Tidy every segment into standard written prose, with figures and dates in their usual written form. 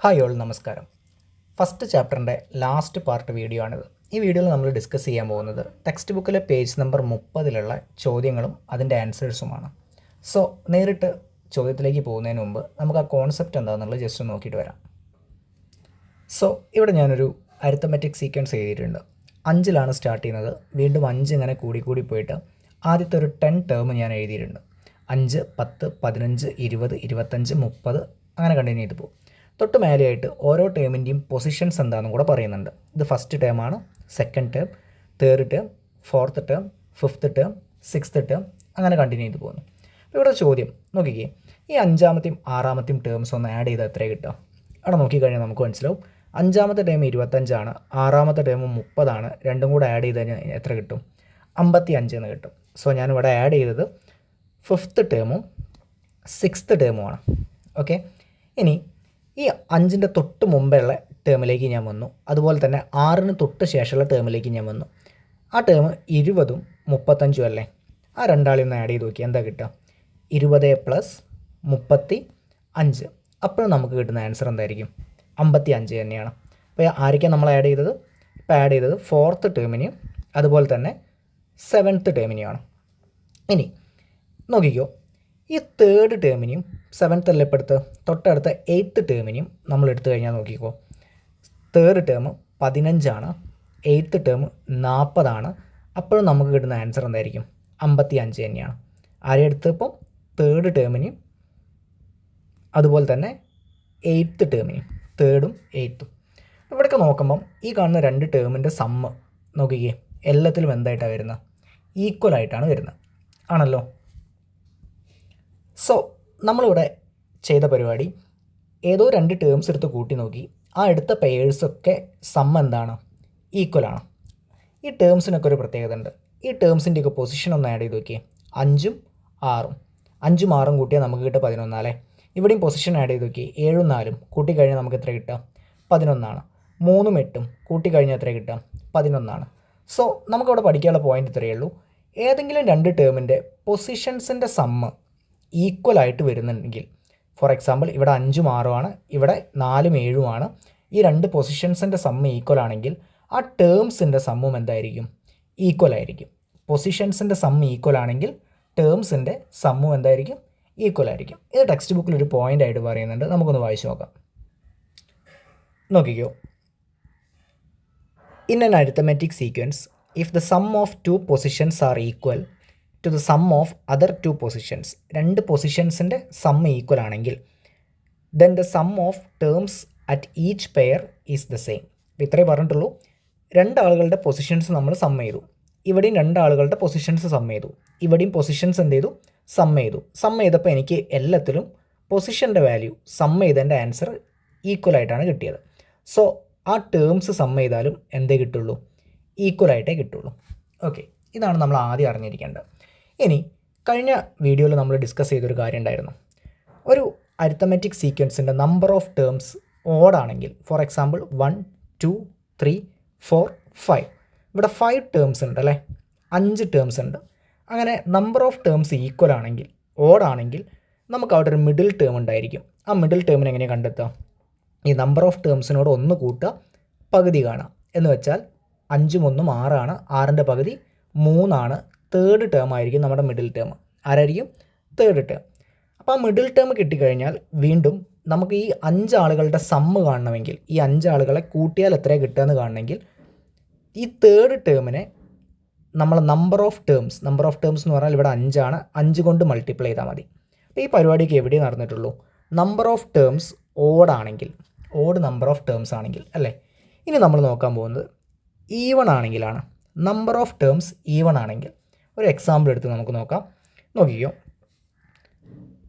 Hi all നമസ്കാരം. First ചാപ്റ്ററിൻ്റെ last part video ആണിത്. ഈ വീഡിയോയിൽ നമ്മൾ ഡിസ്കസ് ചെയ്യാൻ പോകുന്നത് ടെക്സ്റ്റ് ബുക്കിലെ പേജ് നമ്പർ 30-ലുള്ള ചോദ്യങ്ങളും അതിൻ്റെ ആൻസേഴ്സുമാണ്. സോ നേരിട്ട് ചോദ്യത്തിലേക്ക് പോകുന്നതിന് മുമ്പ് നമുക്ക് ആ കോൺസെപ്റ്റ് എന്താണെന്നുള്ളത് ജസ്റ്റ് ഒന്ന് നോക്കിയിട്ട് വരാം. സോ ഇവിടെ ഞാനൊരു അരിത്തമെറ്റിക് സീക്വൻസ് എഴുതിയിട്ടുണ്ട്. 5-ലാണ് സ്റ്റാർട്ട് ചെയ്യുന്നത്. വീണ്ടും 5 ഇങ്ങനെ കൂടി പോയിട്ട് ആദ്യത്തെ ഒരു 10 ടേം ഞാൻ എഴുതിയിട്ടുണ്ട്. 5, 10, 15, 20, 25, 30 അങ്ങനെ കണ്ടിന്യൂ ചെയ്ത് പോകും. തൊട്ട് മേലെയായിട്ട് ഓരോ ടേമിൻ്റെയും പൊസിഷൻസ് എന്താണെന്നും കൂടെ പറയുന്നുണ്ട്. ഇത് ഫസ്റ്റ് ടേമാണ്, second term, third term, fourth term, fifth term, sixth term അങ്ങനെ കണ്ടിന്യൂ ചെയ്ത് പോകുന്നു. അപ്പോൾ ഇവിടെ ചോദ്യം നോക്കിക്കേ, ഈ 5-മത്തെയും 6-മത്തെയും ടേംസ് ഒന്ന് ആഡ് ചെയ്താൽ എത്ര കിട്ടുക? അവിടെ നോക്കിക്കഴിഞ്ഞാൽ നമുക്ക് മനസ്സിലാവും. 5-മത്തെ ടേം 25 ആണ്, 6-മത്തെ ടേം 30 രണ്ടും കൂടെ ആഡ് ചെയ്ത് കഴിഞ്ഞാൽ എത്ര കിട്ടും? 55 എന്ന് കിട്ടും. സോ ഞാനിവിടെ ആഡ് ചെയ്തത് ഫിഫ്ത്ത് ടേമും സിക്സ്ത് ടേമുമാണ്. ഓക്കെ, ഇനി ഈ 5-ൻ്റെ തൊട്ട് മുമ്പുള്ള ടേമിലേക്ക് ഞാൻ വന്നു. അതുപോലെ തന്നെ 6-ന് തൊട്ട് ശേഷമുള്ള ടേമിലേക്ക് ഞാൻ വന്നു. ആ ടേം 20ഉം 35ഉം അല്ലേ? ആ രണ്ടാളിൽ നിന്ന് ആഡ് ചെയ്ത് നോക്കി എന്താ കിട്ടുക? 20 + 35. അപ്പോഴും നമുക്ക് കിട്ടുന്ന ആൻസർ എന്തായിരിക്കും? 55 തന്നെയാണ്. അപ്പോൾ ആരൊക്കെയാണ് നമ്മൾ ആഡ് ചെയ്തത്? ഇപ്പോൾ ആഡ് ചെയ്തത് ഫോർത്ത് ടേമിനെയും അതുപോലെ തന്നെ സെവൻത്ത് ടേമിനെയാണ്. ഇനി നോക്കിക്കോ, ഈ തേർഡ് ടേമിനെയും സെവൻത്ത് അല്ല ഇപ്പോൾ എടുത്ത് തൊട്ടടുത്ത 8th ടേമിനെയും നമ്മൾ എടുത്തു കഴിഞ്ഞാൽ നോക്കിക്കോ, തേർഡ് ടേം 15ആണ്, 8th ടേം 40ആണ്. അപ്പോഴും നമുക്ക് കിട്ടുന്ന ആൻസർ എന്തായിരിക്കും? 55 തന്നെയാണ്. ആരെയും എടുത്തപ്പം തേർഡ് ടേമിനെയും അതുപോലെ തന്നെ 8th ടേമിനെയും, തേർഡും 8th. ഇവിടെയൊക്കെ നോക്കുമ്പം ഈ കാണുന്ന 2 ടേമിൻ്റെ സമ്മ് നോക്കിക്കേ, എല്ലാത്തിലും എന്തായിട്ടാണ് വരുന്നത്? ഈക്വൽ ആയിട്ടാണ് വരുന്നത്, ആണല്ലോ. സോ നമ്മളിവിടെ ചെയ്ത പരിപാടി ഏതോ 2 ടേംസ് എടുത്ത് കൂട്ടി നോക്കി. ആ എടുത്ത പെയേഴ്സൊക്കെ സമ്മ് എന്താണ്? ഈക്വലാണ്. ഈ ടേംസിനൊക്കെ ഒരു പ്രത്യേകത ഉണ്ട്. ഈ ടേംസിൻ്റെയൊക്കെ പൊസിഷൻ ഒന്ന് ആഡ് ചെയ്ത് നോക്കിയേ. 5ഉം 6ഉം 5ഉം 6ഉം കൂട്ടിയാൽ നമുക്ക് കിട്ടുക 11 അല്ലേ? ഇവിടെയും പൊസിഷൻ ആഡ് ചെയ്ത് നോക്കി. 7ഉം 4ഉം കൂട്ടിക്കഴിഞ്ഞാൽ നമുക്ക് എത്ര കിട്ടുക? 11ആണ്. 3ഉം 8ഉം കൂട്ടിക്കഴിഞ്ഞാൽ എത്ര കിട്ടുക? 11ആണ്. സോ നമുക്കവിടെ പഠിക്കാനുള്ള പോയിൻ്റ് ഇത്രയേ ഉള്ളൂ. ഏതെങ്കിലും 2 ടേമിൻ്റെ പൊസിഷൻസിൻ്റെ സമ്മ് ഈക്വൽ ആയിട്ട് വരുന്നുണ്ടെങ്കിൽ, ഫോർ എക്സാമ്പിൾ ഇവിടെ 5ഉം 6ഉമാണ്, ഇവിടെ 4ഉം 7ഉമാണ്. ഈ 2 പൊസിഷൻസിൻ്റെ സമ്മ് ഈക്വൽ ആണെങ്കിൽ ആ ടേംസിൻ്റെ സമ്മും എന്തായിരിക്കും? ഈക്വൽ ആയിരിക്കും. പൊസിഷൻസിൻ്റെ സമ്മ് ഈക്വൽ ആണെങ്കിൽ ടേംസിൻ്റെ സമ്മും എന്തായിരിക്കും? ഈക്വൽ ആയിരിക്കും. ഇത് ടെക്സ്റ്റ് ബുക്കിൽ ഒരു പോയിൻ്റ് ആയിട്ട് പറയുന്നുണ്ട്. നമുക്കൊന്ന് വായിച്ചു നോക്കാം. നോക്കിക്കോ, in an arithmetic sequence if the sum of 2 positions are equal to the sum of other 2 positions, 2 പൊസിഷൻസിൻ്റെ സമ്മ് ഈക്വൽ ആണെങ്കിൽ then the sum of terms at each pair is the same. ഇത്രേ പറഞ്ഞിട്ടുള്ളൂ. 2 ആളുകളുടെ പൊസിഷൻസ് നമ്മൾ sum ചെയ്തു. ഇവിടെയും 2 ആളുകളുടെ positions sum ചെയ്തു. ഇവിടെയും പൊസിഷൻസ് എന്ത് ചെയ്തു? സമ്മ് ചെയ്തു. സമ്മ് ചെയ്തപ്പോൾ എനിക്ക് എല്ലാത്തിലും പൊസിഷൻ്റെ വാല്യൂ സമ്മ് ചെയ്തതിൻ്റെ ആൻസർ ഈക്വൽ ആയിട്ടാണ് കിട്ടിയത്. സോ ആ ടേംസ് സമ്മ് ചെയ്താലും എന്തേ കിട്ടുള്ളൂ? ഈക്വൽ ആയിട്ടേ കിട്ടുള്ളൂ. ഓക്കെ, ഇതാണ് നമ്മൾ ആദ്യം അറിഞ്ഞിരിക്കേണ്ടത്. ഇനി കഴിഞ്ഞ വീഡിയോയിൽ നമ്മൾ ഡിസ്കസ് ചെയ്തൊരു കാര്യം ഉണ്ടായിരുന്നു. ഒരു അരിത്തമെറ്റിക് സീക്വൻസിൻ്റെ നമ്പർ ഓഫ് ടേംസ് ഓഡാണെങ്കിൽ, ഫോർ എക്സാമ്പിൾ 1, 2, 3, 4, 5, ഇവിടെ 5 ടേംസ് ഉണ്ട് അല്ലേ? 5 ടേംസ് ഉണ്ട്. അങ്ങനെ നമ്പർ ഓഫ് ടേംസ് ഈക്വൽ ആണെങ്കിൽ, ഓഡാണെങ്കിൽ, നമുക്ക് അവിടെ ഒരു മിഡിൽ ടേം ഉണ്ടായിരിക്കും. ആ മിഡിൽ ടേമിനെ എങ്ങനെയാണ് കണ്ടെത്തുക? ഈ നമ്പർ ഓഫ് ടേംസിനോട് 1 കൂട്ടുക, പകുതി കാണാം. എന്ന് വെച്ചാൽ 5ഉം 1ഉം 6ആണ്, 6ൻ്റെ പകുതി 3ആണ്. തേർഡ് ടേം ആയിരിക്കും നമ്മുടെ മിഡിൽ ടേം. ആരായിരിക്കും? Third term. അപ്പോൾ ആ മിഡിൽ ടേം കിട്ടിക്കഴിഞ്ഞാൽ വീണ്ടും നമുക്ക് ഈ 5 ആളുകളുടെ സമ്മ് കാണണമെങ്കിൽ, ഈ 5 ആളുകളെ കൂട്ടിയാൽ എത്രയാണ് കിട്ടുക എന്ന് കാണണമെങ്കിൽ, ഈ തേർഡ് ടേമിനെ നമ്മൾ നമ്പർ ഓഫ് ടേംസ് എന്ന് പറഞ്ഞാൽ ഇവിടെ 5ആണ്, 5 കൊണ്ട് മൾട്ടിപ്ലൈ ചെയ്താൽ മതി. അപ്പോൾ ഈ പരിപാടിക്ക് എവിടെ നടന്നിട്ടുള്ളൂ? നമ്പർ ഓഫ് ടേംസ് ഓഡാണെങ്കിൽ, ഓഡ് നമ്പർ ഓഫ് ടേംസ് ആണെങ്കിൽ അല്ലേ? ഇനി നമ്മൾ നോക്കാൻ പോകുന്നത് ഈവൺ ആണെങ്കിലാണ്. നമ്പർ ഓഫ് ടേംസ് ഈവൺ ആണെങ്കിൽ ഒരു എക്സാമ്പിൾ എടുത്ത് നമുക്ക് നോക്കാം. നോക്കിക്കോ,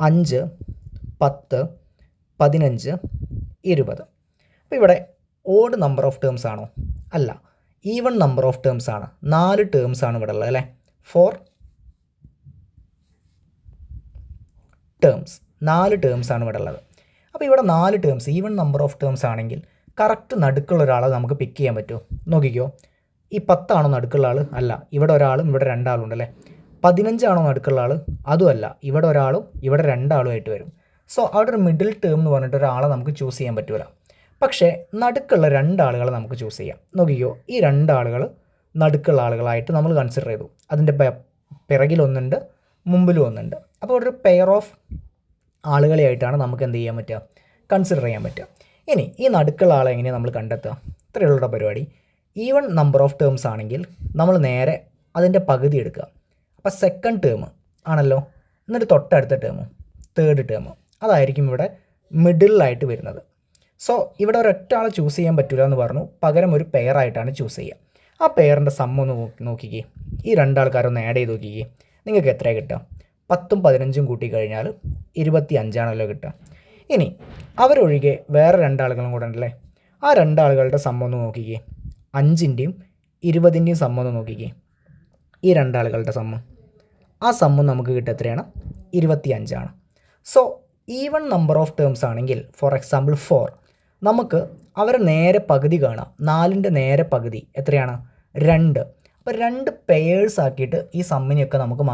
5, 10, 15, 20. അപ്പോൾ ഇവിടെ ഓഡ് നമ്പർ ഓഫ് ടേംസ് ആണോ? അല്ല, ഈവൺ നമ്പർ ഓഫ് ടേംസ് ആണ്. 4 ടേംസ് ആണ് ഇവിടെ ഉള്ളത് അല്ലേ? 4 ടേംസ്, 4 ടേംസ് ആണ് ഇവിടെ ഉള്ളത്. അപ്പോൾ ഇവിടെ 4 terms even number of terms ആണെങ്കിൽ കറക്റ്റ് നടുക്കുള്ള ഒരാളെ നമുക്ക് പിക്ക് ചെയ്യാൻ പറ്റുമോ? നോക്കിക്കോ, ഈ 10 ആണോ നടുക്കുള്ള ആൾ? അല്ല, ഇവിടെ ഒരാളും ഇവിടെ 2 ആളും ഉണ്ടല്ലേ. 15 ആണോ നടുക്കുള്ള ആൾ? അതുമല്ല, ഇവിടെ ഒരാളും ഇവിടെ 2 ആളുമായിട്ട് വരും. സോ അവിടെ ഒരു മിഡിൽ ടേം എന്ന് പറഞ്ഞിട്ട് ഒരാളെ നമുക്ക് ചൂസ് ചെയ്യാൻ പറ്റില്ല. പക്ഷേ നടുക്കുള്ള രണ്ടാളുകളെ നമുക്ക് ചൂസ് ചെയ്യാം. നോക്കിക്കോ, ഈ രണ്ടാളുകൾ നടുക്കുള്ള ആളുകളായിട്ട് നമ്മൾ കൺസിഡർ ചെയ്തു. അതിൻ്റെ പിറകിലൊന്നുണ്ട്, മുമ്പിലും ഒന്നുണ്ട്. അപ്പോൾ ഒരു പെയർ ഓഫ് ആളുകളെയായിട്ടാണ് നമുക്ക് എന്ത് ചെയ്യാൻ പറ്റുക, കൺസിഡർ ചെയ്യാൻ പറ്റുക. ഇനി ഈ നടുക്കുള്ള ആളെ എങ്ങനെയാണ് നമ്മൾ കണ്ടെത്തുക? ഇത്രയുള്ള പരിപാടി. ഈവൺ നമ്പർ ഓഫ് ടേംസ് ആണെങ്കിൽ നമ്മൾ നേരെ അതിൻ്റെ പകുതി എടുക്കുക. അപ്പോൾ സെക്കൻഡ് ടേം ആണല്ലോ, എന്നിട്ട് തൊട്ടടുത്ത ടേം, തേർഡ് ടേം, അതായിരിക്കും ഇവിടെ മിഡിലായിട്ട് വരുന്നത്. സോ ഇവിടെ ഒരൊറ്റ ആളെ ചൂസ് ചെയ്യാൻ പറ്റില്ല എന്ന് പറഞ്ഞു, പകരം ഒരു പെയറായിട്ടാണ് ചൂസ് ചെയ്യുക. ആ പെയറിൻ്റെ സമ്മൊന്ന് നോക്കിക്കേ, ഈ രണ്ടാൾക്കാരൊന്ന് ആഡ് ചെയ്ത് നോക്കിക്കേ, നിങ്ങൾക്ക് എത്രയാണ് കിട്ടുക? 10ഉം 15ഉം കൂട്ടിക്കഴിഞ്ഞാൽ 25ആണല്ലോ കിട്ടുക. ഇനി അവരൊഴികെ വേറെ രണ്ടാളുകളും കൂടെ ഉണ്ടല്ലേ, ആ രണ്ടാളുകളുടെ സമ്മൊന്ന് നോക്കിക്കേ, 5ൻ്റെയും 20ൻ്റെയും സമ്മൊന്ന് നോക്കിക്കേ, ഈ രണ്ടാളുകളുടെ സമ്മ്, ആ സമ്മ് നമുക്ക് കിട്ടുക എത്രയാണ്? 25ആണ്. So even number of terms ആണെങ്കിൽ, ഫോർ എക്സാമ്പിൾ 4, നമുക്ക് അവരെ നേരെ പകുതി കാണാം. 4ൻ്റെ നേരെ പകുതി എത്രയാണ്? 2. അപ്പോൾ 2 പെയേഴ്സ് ആക്കിയിട്ട് ഈ സമ്മിനെയൊക്കെ നമുക്ക്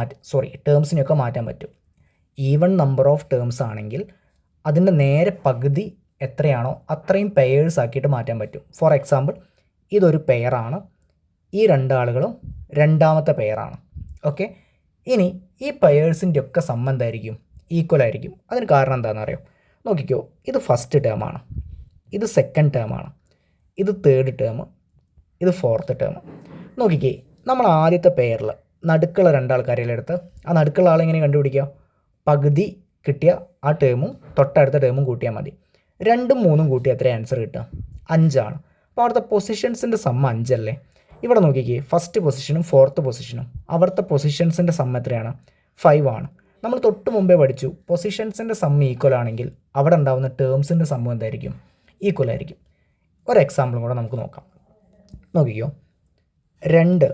ടേംസിനെയൊക്കെ മാറ്റാൻ പറ്റും. ഈവൺ നമ്പർ ഓഫ് ടേംസ് ആണെങ്കിൽ അതിൻ്റെ നേരെ പകുതി എത്രയാണോ അത്രയും പെയേഴ്സ് ആക്കിയിട്ട് മാറ്റാൻ പറ്റും. ഫോർ എക്സാമ്പിൾ ഇതൊരു പെയറാണ്, ഈ രണ്ടാളുകളും രണ്ടാമത്തെ പെയറാണ്. ഓക്കെ, ഇനി ഈ പെയേഴ്സിൻ്റെ ഒക്കെ സമ്മ് എന്തായിരിക്കും? ഈക്വൽ ആയിരിക്കും. അതിന് കാരണം എന്താണെന്ന് അറിയോ? നോക്കിക്കോ, ഇത് ഫസ്റ്റ് ടേമാണ്, ഇത് സെക്കൻഡ് ടേമാണ്, ഇത് തേർഡ് ടേം, ഇത് ഫോർത്ത് ടേം. നോക്കിക്കേ, നമ്മൾ ആദ്യത്തെ പെയറിൽ നടുക്കുള്ള രണ്ടാൾക്കാരെല്ലാം എടുത്ത് ആ നടുക്കുള്ള ആളെങ്ങനെ കണ്ടുപിടിക്കുക? പകുതി കിട്ടിയ ആ ടേമും തൊട്ടടുത്ത ടേമും കൂട്ടിയാൽ മതി. 2ഉം 3ഉം കൂട്ടി എത്ര ആൻസർ കിട്ടുക? 5ആണ്. അപ്പോൾ അവിടുത്തെ പൊസിഷൻസിൻ്റെ സമ്മ് 5 അല്ലേ? ഇവിടെ നോക്കിക്കേ, ഫസ്റ്റ് പൊസിഷനും ഫോർത്ത് പൊസിഷനും അവിടുത്തെ പൊസിഷൻസിൻ്റെ സമ്മ് എത്രയാണ്? 5 ആണ്. നമ്മൾ തൊട്ട് മുമ്പേ പഠിച്ചു, പൊസിഷൻസിൻ്റെ സമ്മ് ഈക്വൽ ആണെങ്കിൽ അവിടെ ഉണ്ടാകുന്ന ടേംസിൻ്റെ സമ്മ് എന്തായിരിക്കും? ഈക്വൽ ആയിരിക്കും. ഒരു എക്സാമ്പിളും കൂടെ നമുക്ക് നോക്കാം. നോക്കിക്കോ, 2,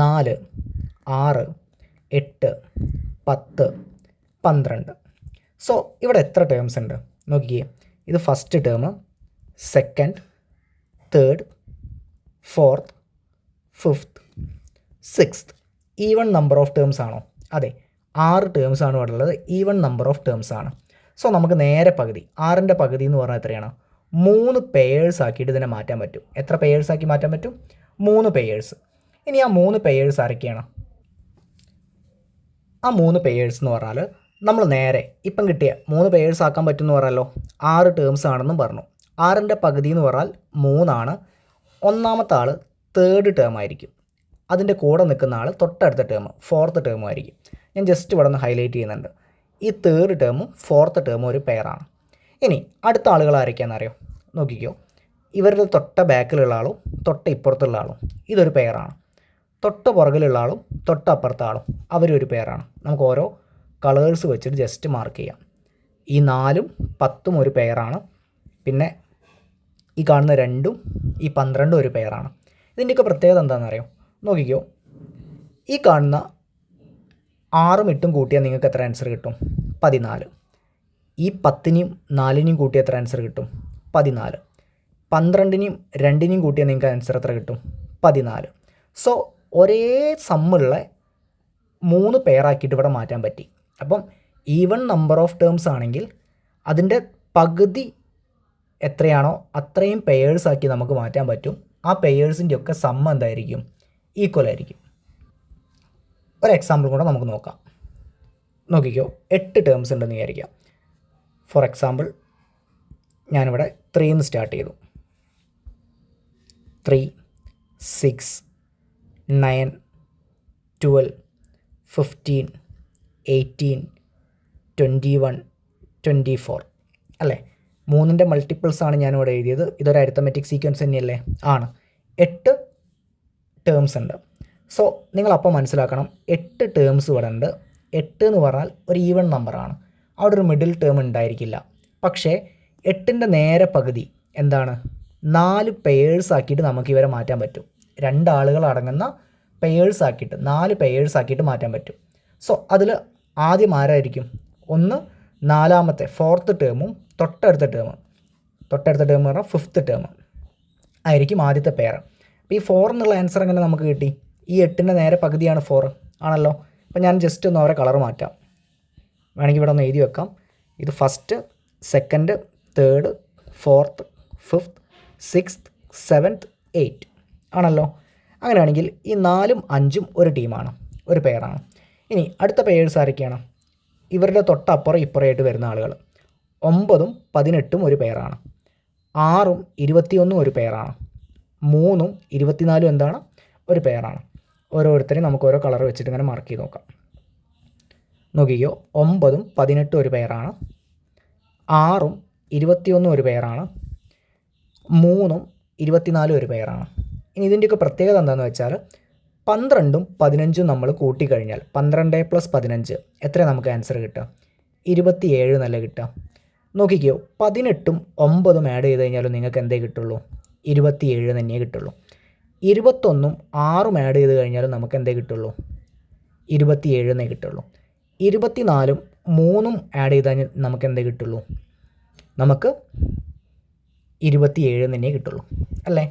4, 6, 8, 10, 12. സോ ഇവിടെ എത്ര ടേംസ് ഉണ്ട് നോക്കിക്കേ. ഇത് first term, second, third, fourth, fifth, sixth. Even number of terms ആണോ? അതെ, 6 ടേംസ് ആണ് ഇവിടെ ഉള്ളത്. ഈവൺ നമ്പർ ഓഫ് ടേംസ് ആണ്. സോ നമുക്ക് നേരെ പകുതി, 6ൻ്റെ പകുതി എന്ന് പറഞ്ഞാൽ എത്രയാണ്? 3 പെയേഴ്സ് ആക്കിയിട്ട് ഇതിനെ മാറ്റാൻ പറ്റും. എത്ര പെയേഴ്സ് ആക്കി മാറ്റാൻ പറ്റും? 3 പെയേഴ്സ്. ഇനി ആ 3 പെയേഴ്സ് ആരൊക്കെയാണ്? ആ 3 പെയേഴ്സ് എന്ന് പറഞ്ഞാൽ നമ്മൾ നേരെ ഇപ്പം കിട്ടിയ 3 പെയേഴ്സ് ആക്കാൻ പറ്റുമെന്ന് പറഞ്ഞല്ലോ. 6 ടേംസ് ആണെന്നും പറഞ്ഞു. 6ൻ്റെ പകുതി എന്ന് പറഞ്ഞാൽ 3ആണ്. ഒന്നാമത്തെ ആൾ തേർഡ് ടേം ആയിരിക്കും. അതിൻ്റെ കൂടെ നിൽക്കുന്ന ആൾ തൊട്ടടുത്ത ടേം ഫോർത്ത് ടേമും ആയിരിക്കും. ഞാൻ ജസ്റ്റ് ഇവിടെ നിന്ന് ഹൈലൈറ്റ് ചെയ്യുന്നുണ്ട്. ഈ തേർഡ് ടേമും ഫോർത്ത് ടേമും ഒരു പെയറാണ്. ഇനി അടുത്ത ആളുകൾ ആരൊക്കെയാണെന്നറിയോ? നോക്കിക്കോ, ഇവരുടെ തൊട്ട ബാക്കിലുള്ള ആളും തൊട്ട ഇപ്പുറത്തുള്ള ആളും ഇതൊരു പെയറാണ്. തൊട്ട പുറകിലുള്ള ആളും തൊട്ട അപ്പുറത്തെ ആളും അവരൊരു പെയറാണ്. നമുക്ക് ഓരോ കളേഴ്സ് വെച്ചിട്ട് ജസ്റ്റ് മാർക്ക് ചെയ്യാം. ഈ 4ഉം 10ഉം ഒരു പെയറാണ്. പിന്നെ ഈ കാണുന്ന 2ഉം ഈ 12ഉം ഒരു പെയറാണ്. ഇതിൻ്റെയൊക്കെ പ്രത്യേകത എന്താണെന്നറിയോ? നോക്കിക്കോ, ഈ കാണുന്ന 6ഉം 8ഉം കൂട്ടിയാൽ നിങ്ങൾക്ക് എത്ര ആൻസർ കിട്ടും? 14. ഈ 10നെയും 4നെയും കൂട്ടിയാൽ എത്ര ആൻസർ കിട്ടും? 14. 12നെയും 2നെയും കൂട്ടിയാൽ നിങ്ങൾക്ക് ആൻസർ എത്ര കിട്ടും? 14. സോ ഒരേ സമ്മുള്ള 3 പെയറാക്കിയിട്ട് ഇവിടെ മാറ്റാൻ പറ്റി. അപ്പം ഈവൺ നമ്പർ ഓഫ് ടേംസ് ആണെങ്കിൽ അതിൻ്റെ പകുതി എത്രയാണോ അത്രയും പെയേഴ്സ് ആക്കി നമുക്ക് മാറ്റാൻ പറ്റും. ആ പെയേഴ്സിൻ്റെ ഒക്കെ സമ്മ് എന്തായിരിക്കും? ഈക്വൽ ആയിരിക്കും. ഒരു എക്സാമ്പിൾ കൂടെ നമുക്ക് നോക്കാം. നോക്കിക്കോ, 8 ടേംസ് ഉണ്ടെന്ന് വിചാരിക്കാം. ഫോർ എക്സാമ്പിൾ ഞാനിവിടെ 3 സ്റ്റാർട്ട് ചെയ്തു. 3, 6, 9, 12, 15, 18, 21, 24 അല്ലേ? 3ൻ്റെ മൾട്ടിപ്പിൾസാണ് ഞാനിവിടെ എഴുതിയത്. ഇതൊരു അരിത്തമെറ്റിക് സീക്വൻസ് തന്നെയല്ലേ? ആണ്. 8 ടേംസ് ഉണ്ട്. സോ നിങ്ങളപ്പോൾ മനസ്സിലാക്കണം, 8 ടേംസ് ഇവിടെ ഉണ്ട്. 8 എന്ന് പറഞ്ഞാൽ ഒരു ഈവൺ നമ്പറാണ്. അവിടെ ഒരു മിഡിൽ ടേം ഉണ്ടായിരിക്കില്ല. പക്ഷേ 8ൻ്റെ നേരെ പകുതി എന്താണ്? 4 പെയേഴ്സ് ആക്കിയിട്ട് നമുക്ക് ഇവരെ മാറ്റാൻ പറ്റും. 2 ആളുകൾ അടങ്ങുന്ന പെയേഴ്സ് ആക്കിയിട്ട് 4 പെയേഴ്സ് ആക്കിയിട്ട് മാറ്റാൻ പറ്റും. സോ അതിൽ ആദ്യം ആരായിരിക്കും? ഒന്ന് നാലാമത്തെ ഫോർത്ത് ടേമും തൊട്ടടുത്ത ടേം എന്ന് പറഞ്ഞാൽ ഫിഫ്ത്ത് ടേം ആയിരിക്കും ആദ്യത്തെ പെയർ. അപ്പോൾ ഈ 4 എന്നുള്ള ആൻസർ എങ്ങനെ നമുക്ക് കിട്ടി? ഈ 8ൻ്റെ നേരെ പകുതിയാണ് 4 ആണല്ലോ. അപ്പോൾ ഞാൻ ജസ്റ്റ് ഒന്ന് അവരെ കളർ മാറ്റാം. വേണമെങ്കിൽ ഇവിടെ ഒന്ന് എഴുതി വെക്കാം. ഇത് first, second, third, fourth, fifth, sixth, seventh, eight ആണല്ലോ. അങ്ങനെയാണെങ്കിൽ ഈ 4ഉം 5ഉം ഒരു ടീമാണ്, ഒരു പെയറാണ്. ഇനി അടുത്ത പെയേഴ്സ് ആരൊക്കെയാണ്? ഇവരുടെ തൊട്ടപ്പുറം ഇപ്പുറമായിട്ട് വരുന്ന ആളുകൾ. 9ഉം 18ഉം ഒരു പെയറാണ്. 6ഉം 21ഉം ഒരു പെയറാണ്. 3ഉം 24ഉം എന്താണ്? ഒരു പെയറാണ്. ഓരോരുത്തരെയും നമുക്ക് ഓരോ കളർ വെച്ചിട്ട് ഇങ്ങനെ മാർക്ക് ചെയ്ത് നോക്കാം. നോക്കിക്കോ, 9ഉം 18ഉം ഒരു പെയറാണ്. 6ഉം 21ഉം ഒരു പെയറാണ്. 3ഉം 24ഉം ഒരു പെയറാണ്. ഇനി ഇതിൻ്റെയൊക്കെ പ്രത്യേകത എന്താണെന്ന് വെച്ചാൽ 12ഉം 15ഉം നമ്മൾ കൂട്ടിക്കഴിഞ്ഞാൽ 12 + 15 എത്ര നമുക്ക് ആൻസർ കിട്ടുക? 27 എന്നല്ല കിട്ടുക. നോക്കിക്കോ, 18ഉം 9ഉം ആഡ് ചെയ്ത് കഴിഞ്ഞാലും നിങ്ങൾക്ക് എന്തേ കിട്ടുള്ളൂ? 27 തന്നെയേ കിട്ടുള്ളൂ. 21ഉം 6ഉം ആഡ് ചെയ്ത് കഴിഞ്ഞാലും നമുക്ക് എന്തേ കിട്ടുള്ളൂ? 27 എന്നേ കിട്ടുള്ളൂ. 24ഉം 3ഉം ആഡ് ചെയ്ത് കഴിഞ്ഞാൽ നമുക്ക് എന്തേ കിട്ടുള്ളൂ? നമുക്ക് 27 തന്നെ കിട്ടുള്ളൂ അല്ലേ?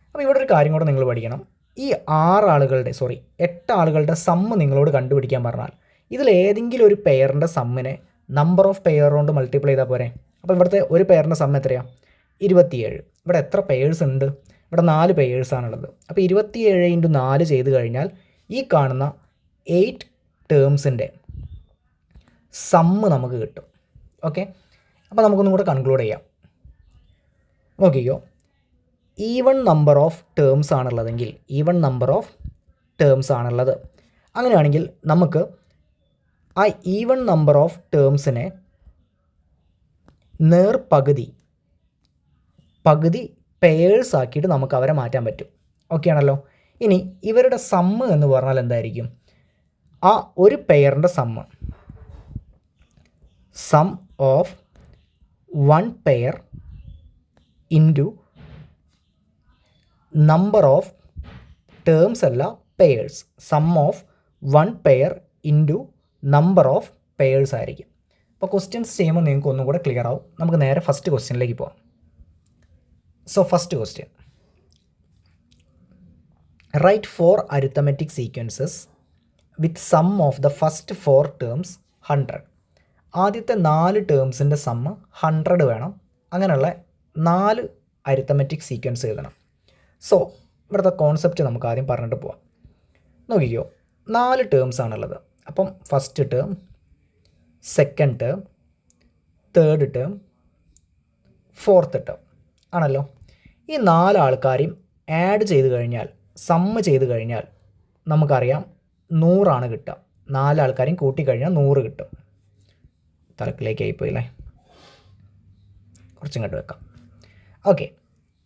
അപ്പോൾ ഇവിടെ ഒരു കാര്യം കൂടെ നിങ്ങൾ പഠിക്കണം. ഈ 8 ആളുകളുടെ സമ്മ് നിങ്ങളോട് കണ്ടുപിടിക്കാൻ പറഞ്ഞാൽ ഇതിലേതെങ്കിലും ഒരു പെയറിൻ്റെ സമ്മിനെ നമ്പർ ഓഫ് പെയർ കൊണ്ട് മൾട്ടിപ്ലൈ ചെയ്താൽ പോരെ? അപ്പോൾ ഇവിടുത്തെ ഒരു പെയറിൻ്റെ സമ്മ് എത്രയാണ്? 27. ഇവിടെ എത്ര പെയേഴ്സ് ഉണ്ട്? ഇവിടെ 4 പെയേഴ്സാണുള്ളത്. അപ്പോൾ 27 × 4 ചെയ്ത് കഴിഞ്ഞാൽ ഈ കാണുന്ന 8 ടേംസിൻ്റെ സമ്മ് നമുക്ക് കിട്ടും. ഓക്കെ, അപ്പോൾ നമുക്കൊന്നും കൂടെ കൺക്ലൂഡ് ചെയ്യാം. നോക്കിക്കോ, ഈവൺ നമ്പർ ഓഫ് ടേംസ് ആണുള്ളതെങ്കിൽ അങ്ങനെയാണെങ്കിൽ നമുക്ക് ആ ഈവൺ നമ്പർ ഓഫ് ടേംസിനെ പകുതി പെയേഴ്സ് ആക്കിയിട്ട് നമുക്ക് അവരെ മാറ്റാൻ പറ്റും. ഓക്കെ ആണല്ലോ. ഇനി ഇവരുടെ സമ്മ് എന്ന് പറഞ്ഞാൽ എന്തായിരിക്കും? ആ ഒരു പെയറിൻ്റെ sum of 1 pair into number of terms അല്ല, pairs. Sum of 1 pair into number of pairs ആയിരിക്കും. അപ്പോൾ ക്വസ്റ്റ്യൻസ് ചെയ്യുമ്പോൾ നിങ്ങൾക്ക് ഒന്നും കൂടെ ക്ലിയർ ആവും. നമുക്ക് നേരെ ഫസ്റ്റ് ക്വസ്റ്റ്യനിലേക്ക് പോകാം. So first question, right 4 arithmetic sequences with sum of the first 4 terms 100. ആദ്യത്തെ 4 ടേംസിൻ്റെ സമ്മ് 100 വേണം. അങ്ങനെയുള്ള 4 അരിത്തമെറ്റിക് സീക്വൻസ് എഴുതണം. സോ ഇവിടുത്തെ കോൺസെപ്റ്റ് നമുക്ക് ആദ്യം പറഞ്ഞിട്ട് പോവാം. നോക്കിക്കോ, 4 ടേംസ് ആണുള്ളത്. അപ്പം first term, second term, third term, fourth term ആണല്ലോ. ഈ 4 ആൾക്കാരെയും ആഡ് ചെയ്ത് കഴിഞ്ഞാൽ, സമ്മ് ചെയ്ത് കഴിഞ്ഞാൽ നമുക്കറിയാം 100 കിട്ടുക. 4 ആൾക്കാരെയും കൂട്ടിക്കഴിഞ്ഞാൽ 100 കിട്ടും. തലക്കിലേക്ക് ആയിപ്പോയില്ലേ, കുറച്ചും കണ്ടു വെക്കാം. ഓക്കെ,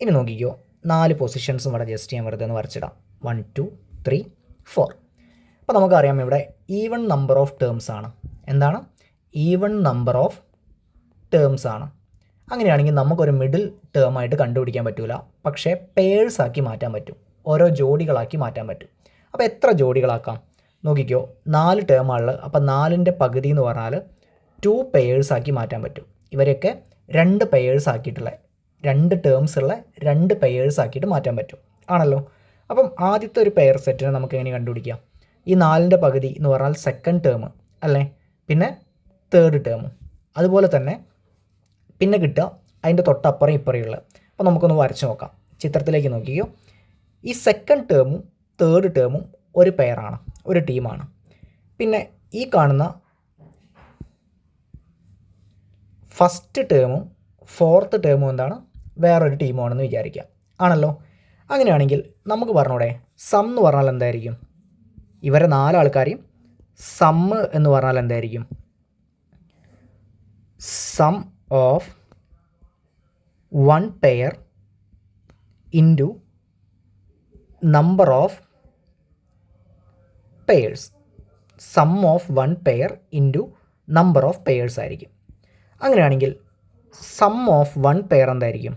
ഇനി നോക്കിക്കോ, 4 പൊസിഷൻസും ഇവിടെ ജസ്റ്റ് ഞാൻ വെറുതെ ഒന്ന് വരച്ചിടാം. 1 2 3 4. അപ്പോൾ നമുക്കറിയാം ഇവിടെ ഈവൺ നമ്പർ ഓഫ് ടേംസ് ആണ്. എന്താണ്? ഈവൺ നമ്പർ ഓഫ് ടേംസ് ആണ്. അങ്ങനെയാണെങ്കിൽ നമുക്കൊരു മിഡിൽ ടേം ആയിട്ട് കണ്ടുപിടിക്കാൻ പറ്റില്ല, പക്ഷേ പെയേഴ്സ് ആക്കി മാറ്റാൻ പറ്റും. ഓരോ ജോഡികളാക്കി മാറ്റാൻ പറ്റും. അപ്പോൾ എത്ര ജോഡികളാക്കാം? നോക്കിക്കോ, 4 ടേമാണുള്ളത്. അപ്പോൾ 4ൻ്റെ പകുതി എന്ന് പറഞ്ഞാൽ 2 പെയേഴ്സ് ആക്കി മാറ്റാൻ പറ്റും. ഇവരെയൊക്കെ 2 പെയേഴ്സ് ആക്കിയിട്ടുള്ള 2 ടേംസ് ഉള്ള 2 പെയേഴ്സ് ആക്കിയിട്ട് മാറ്റാൻ പറ്റും ആണല്ലോ. അപ്പം ആദ്യത്തെ ഒരു പെയർ സെറ്റിനെ നമുക്ക് എങ്ങനെ കണ്ടുപിടിക്കാം? ഈ 4ൻ്റെ പകുതി എന്ന് പറഞ്ഞാൽ സെക്കൻഡ് ടേം അല്ലേ, പിന്നെ തേർഡ് ടേമും. അതുപോലെ തന്നെ പിന്നെ കിട്ടുക അതിൻ്റെ തൊട്ടപ്പുറം ഇപ്പുറമുള്ള. അപ്പോൾ നമുക്കൊന്ന് വരച്ച് നോക്കാം. ചിത്രത്തിലേക്ക് നോക്കിയോ, ഈ സെക്കൻഡ് ടേമും തേർഡ് ടേമും ഒരു പെയറാണ്, ഒരു ടീമാണ്. പിന്നെ ഈ കാണുന്ന ഫസ്റ്റ് ടേമും ഫോർത്ത് ടേമും എന്താണ്? വേറൊരു ടീമാണെന്ന് വിചാരിക്കാം ആണല്ലോ. അങ്ങനെയാണെങ്കിൽ നമുക്ക് പറഞ്ഞൂടെ, സം എന്ന് പറഞ്ഞാൽ എന്തായിരിക്കും? ഇവരെ 4 ആൾക്കാരെയും സമ്മ് എന്ന് പറഞ്ഞാൽ എന്തായിരിക്കും? Sum of 1 pair into number of pairs. Sum of 1 pair into number of pairs ആയിരിക്കും. അങ്ങനെയാണെങ്കിൽ സം ഓഫ് 1 പെയർ എന്തായിരിക്കും?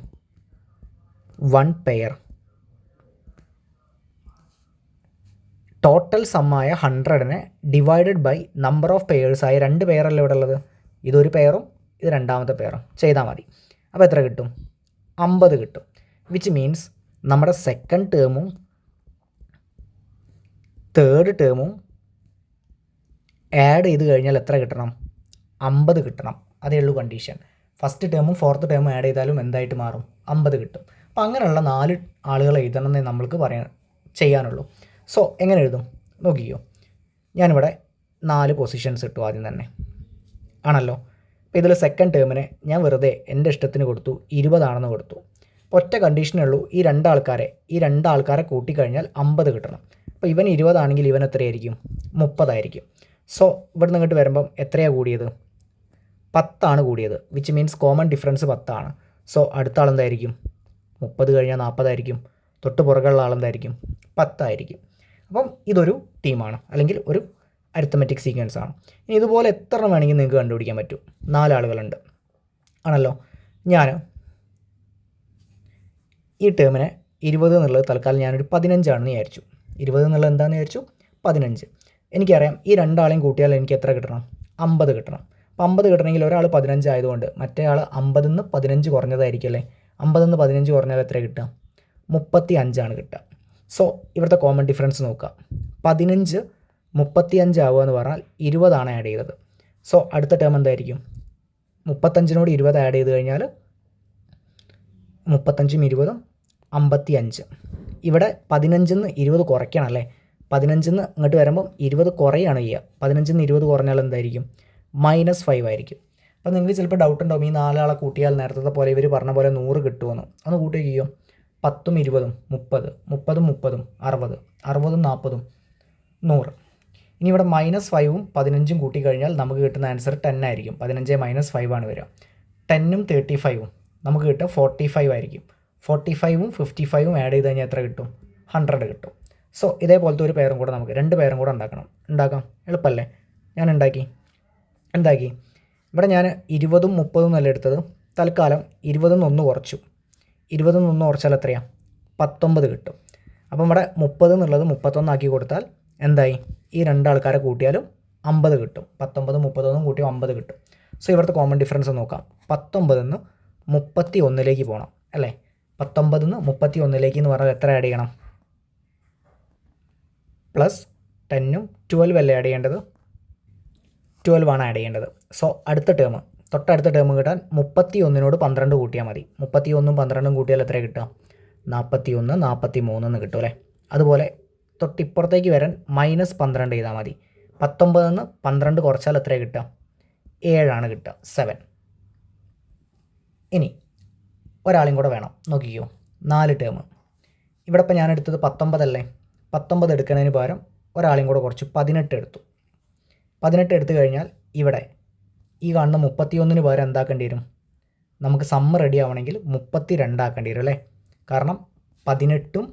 1 പെയർ ടോട്ടൽ സമ്മായ 100നെ divided by number of pairs ആയ 2 പെയറല്ലേ ഇവിടെ ഉള്ളത്. ഇതൊരു പെയറും ഇത് രണ്ടാമത്തെ പെയറും ചെയ്താൽ മതി. അപ്പോൾ എത്ര കിട്ടും? 50 കിട്ടും. വിച്ച് മീൻസ് നമ്മുടെ സെക്കൻഡ് ടേമും തേർഡ് ടേമും ആഡ് ചെയ്ത് കഴിഞ്ഞാൽ എത്ര കിട്ടണം? 50 കിട്ടണം അതേ ഉള്ളൂ കണ്ടീഷൻ. ഫസ്റ്റ് ടേമും ഫോർത്ത് ടേമും ആഡ് ചെയ്താലും എന്തായിട്ട് മാറും? 50 കിട്ടും. അപ്പോൾ അങ്ങനെയുള്ള 4 ആളുകൾ എഴുതണം എന്നേ നമ്മൾക്ക് ചെയ്യാനുള്ളൂ. സോ എങ്ങനെ എഴുതും നോക്കിക്കോ. ഞാനിവിടെ 4 പൊസിഷൻസ് ഇട്ടു ആദ്യം തന്നെ ആണല്ലോ. അപ്പോൾ ഇതിൽ സെക്കൻഡ് ടേമിനെ ഞാൻ വെറുതെ എൻ്റെ ഇഷ്ടത്തിന് കൊടുത്തു, 20 ആണെന്ന് കൊടുത്തു. ഒറ്റ കണ്ടീഷനേ ഉള്ളൂ, ഈ രണ്ടാൾക്കാരെ കൂട്ടിക്കഴിഞ്ഞാൽ 50 കിട്ടണം. അപ്പോൾ ഇവൻ 20 ആണെങ്കിൽ ഇവൻ എത്രയായിരിക്കും? 30 ആയിരിക്കും. സോ ഇവിടെ നിന്ന് ഇങ്ങോട്ട് വരുമ്പം എത്രയാണ് കൂടിയത്? 10 ആണ് കൂടിയത്, വിച്ച് മീൻസ് കോമൺ ഡിഫറൻസ് 10 ആണ്. സോ അടുത്ത ആളെന്തായിരിക്കും? 30 കഴിഞ്ഞാൽ 40 ആയിരിക്കും. തൊട്ട് പുറകുള്ള ആളെന്തായിരിക്കും? 10 ആയിരിക്കും. അപ്പം ഇതൊരു ടീമാണ്, അല്ലെങ്കിൽ ഒരു അരിത്തമെറ്റിക് സീക്വൻസ് ആണ്. ഇനി ഇതുപോലെ എത്ര വേണമെങ്കിൽ നിങ്ങൾക്ക് കണ്ടുപിടിക്കാൻ പറ്റും. 4 ആളുകളുണ്ട് ആണല്ലോ. ഞാൻ ഈ ടേമിനെ 20 എന്നുള്ളത് തൽക്കാലം ഞാനൊരു 15 ആണെന്ന് വിചാരിച്ചു. 20 എന്നുള്ളത് എന്താണെന്ന് വിചാരിച്ചു? 15. എനിക്കറിയാം ഈ രണ്ടാളെയും കൂട്ടിയാൽ എനിക്ക് എത്ര കിട്ടണം? 50 കിട്ടണം. അപ്പോൾ 50 കിട്ടണമെങ്കിൽ ഒരാൾ 15 ആയതുകൊണ്ട് മറ്റേ ആൾ 50 നിന്ന് 15 കുറഞ്ഞതായിരിക്കും അല്ലേ. 50 നിന്ന് 15 കുറഞ്ഞാൽ എത്ര കിട്ടുക? 35 ആണ് കിട്ടുക. സോ ഇവിടുത്തെ കോമൺ ഡിഫറൻസ് നോക്കുക. 15 35 ആവുക എന്ന് പറഞ്ഞാൽ 20 ആണ് ആഡ് ചെയ്തത്. സോ അടുത്ത ടേം എന്തായിരിക്കും? 35നോട് 20 ആഡ് ചെയ്ത് കഴിഞ്ഞാൽ 35ഉം 20ഉം 55. ഇവിടെ 15 നിന്ന് 20 കുറയ്ക്കണം അല്ലേ. 15 നിന്ന് ഇങ്ങോട്ട് വരുമ്പം 20 കുറയാണ് ചെയ്യുക. 15 നിന്ന് 20 കുറഞ്ഞാൽ എന്തായിരിക്കും? -5 ആയിരിക്കും. അപ്പോൾ നിങ്ങൾക്ക് ചിലപ്പോൾ ഡൗട്ട് ഉണ്ടാവും, ഈ 4 ആളെ കൂട്ടിയാൽ നേരത്തെ പോലെ ഇവർ പറഞ്ഞ പോലെ 100 കിട്ടുമെന്ന്. ഒന്ന് കൂട്ടി വയ്ക്കുകയോ. 10ഉം 20ഉം 30, 30ഉം 30ഉം 60, 60ഉം 40ഉം 100. ഇനി ഇവിടെ -5ഉം 15ഉം കൂട്ടിക്കഴിഞ്ഞാൽ നമുക്ക് കിട്ടുന്ന ആൻസർ 10 ആയിരിക്കും. 15 - 5 ആണ് വരിക. 10ഉം 35ഉം നമുക്ക് കിട്ടുക 45 ആയിരിക്കും. 45ഉം 55ഉം ആഡ് ചെയ്ത് കഴിഞ്ഞാൽ എത്ര കിട്ടും? 100 കിട്ടും. സോ ഇതേപോലത്തെ ഒരു പെയറും കൂടെ നമുക്ക് 2 പെയറും കൂടെ ഉണ്ടാക്കാം. എളുപ്പമല്ലേ? ഞാൻ ഉണ്ടാക്കി. ഇവിടെ ഞാൻ 20ഉം 30ഉം അല്ല എടുത്തത്. തൽക്കാലം 20 നിന്ന് 1 കുറച്ചു. 20 നിന്ന് 1 കുറച്ചാൽ എത്രയാണ്? 19 കിട്ടും. അപ്പം ഇവിടെ 30 എന്നുള്ളത് 31 ആക്കി കൊടുത്താൽ എന്തായി? ഈ രണ്ടാൾക്കാരെ കൂട്ടിയാലും 50 കിട്ടും. 19 31 കൂട്ടി 50 കിട്ടും. സോ ഇവിടുത്തെ കോമൺ ഡിഫറൻസ് നോക്കാം. 19 നിന്ന് 31ലേക്ക് പോകണം അല്ലേ. 19 നിന്ന് 31ലേക്ക് എന്ന് പറഞ്ഞാൽ എത്ര ആഡ് ചെയ്യണം? പ്ലസ് 10ഉം 12 അല്ലേ ആഡ് ചെയ്യേണ്ടത്? 12 ആണ് ആഡ് ചെയ്യേണ്ടത്. സോ തൊട്ടടുത്ത ടേം കിട്ടാൻ 31നോട് 12 കൂട്ടിയാൽ മതി. 31ഉം 12ഉം കൂട്ടിയാൽ എത്ര കിട്ടുക? 41 43 എന്ന് കിട്ടും അല്ലേ. അതുപോലെ തൊട്ടിപ്പുറത്തേക്ക് വരാൻ -12 ചെയ്താൽ മതി. 19 നിന്ന് 12 കുറച്ചാൽ എത്ര കിട്ടുക? 7 ആണ് കിട്ടുക, 7. ഇനി ഒരാളും കൂടെ വേണം. നോക്കിക്കോ, 4 ടേം. ഇവിടെ ഇപ്പോൾ ഞാൻ എടുത്തത് 19 അല്ലേ. 19 എടുക്കുന്നതിന് പകരം ഒരാളും കൂടെ കുറച്ച് 18 എടുത്തു. 18 എടുത്തു കഴിഞ്ഞാൽ ഇവിടെ ഈ കാണുന്ന 31ന് പകരം എന്താക്കേണ്ടി വരും? നമുക്ക് സമ്മ് റെഡി ആവണമെങ്കിൽ 32 ആക്കേണ്ടി വരും അല്ലേ. കാരണം 18ഉം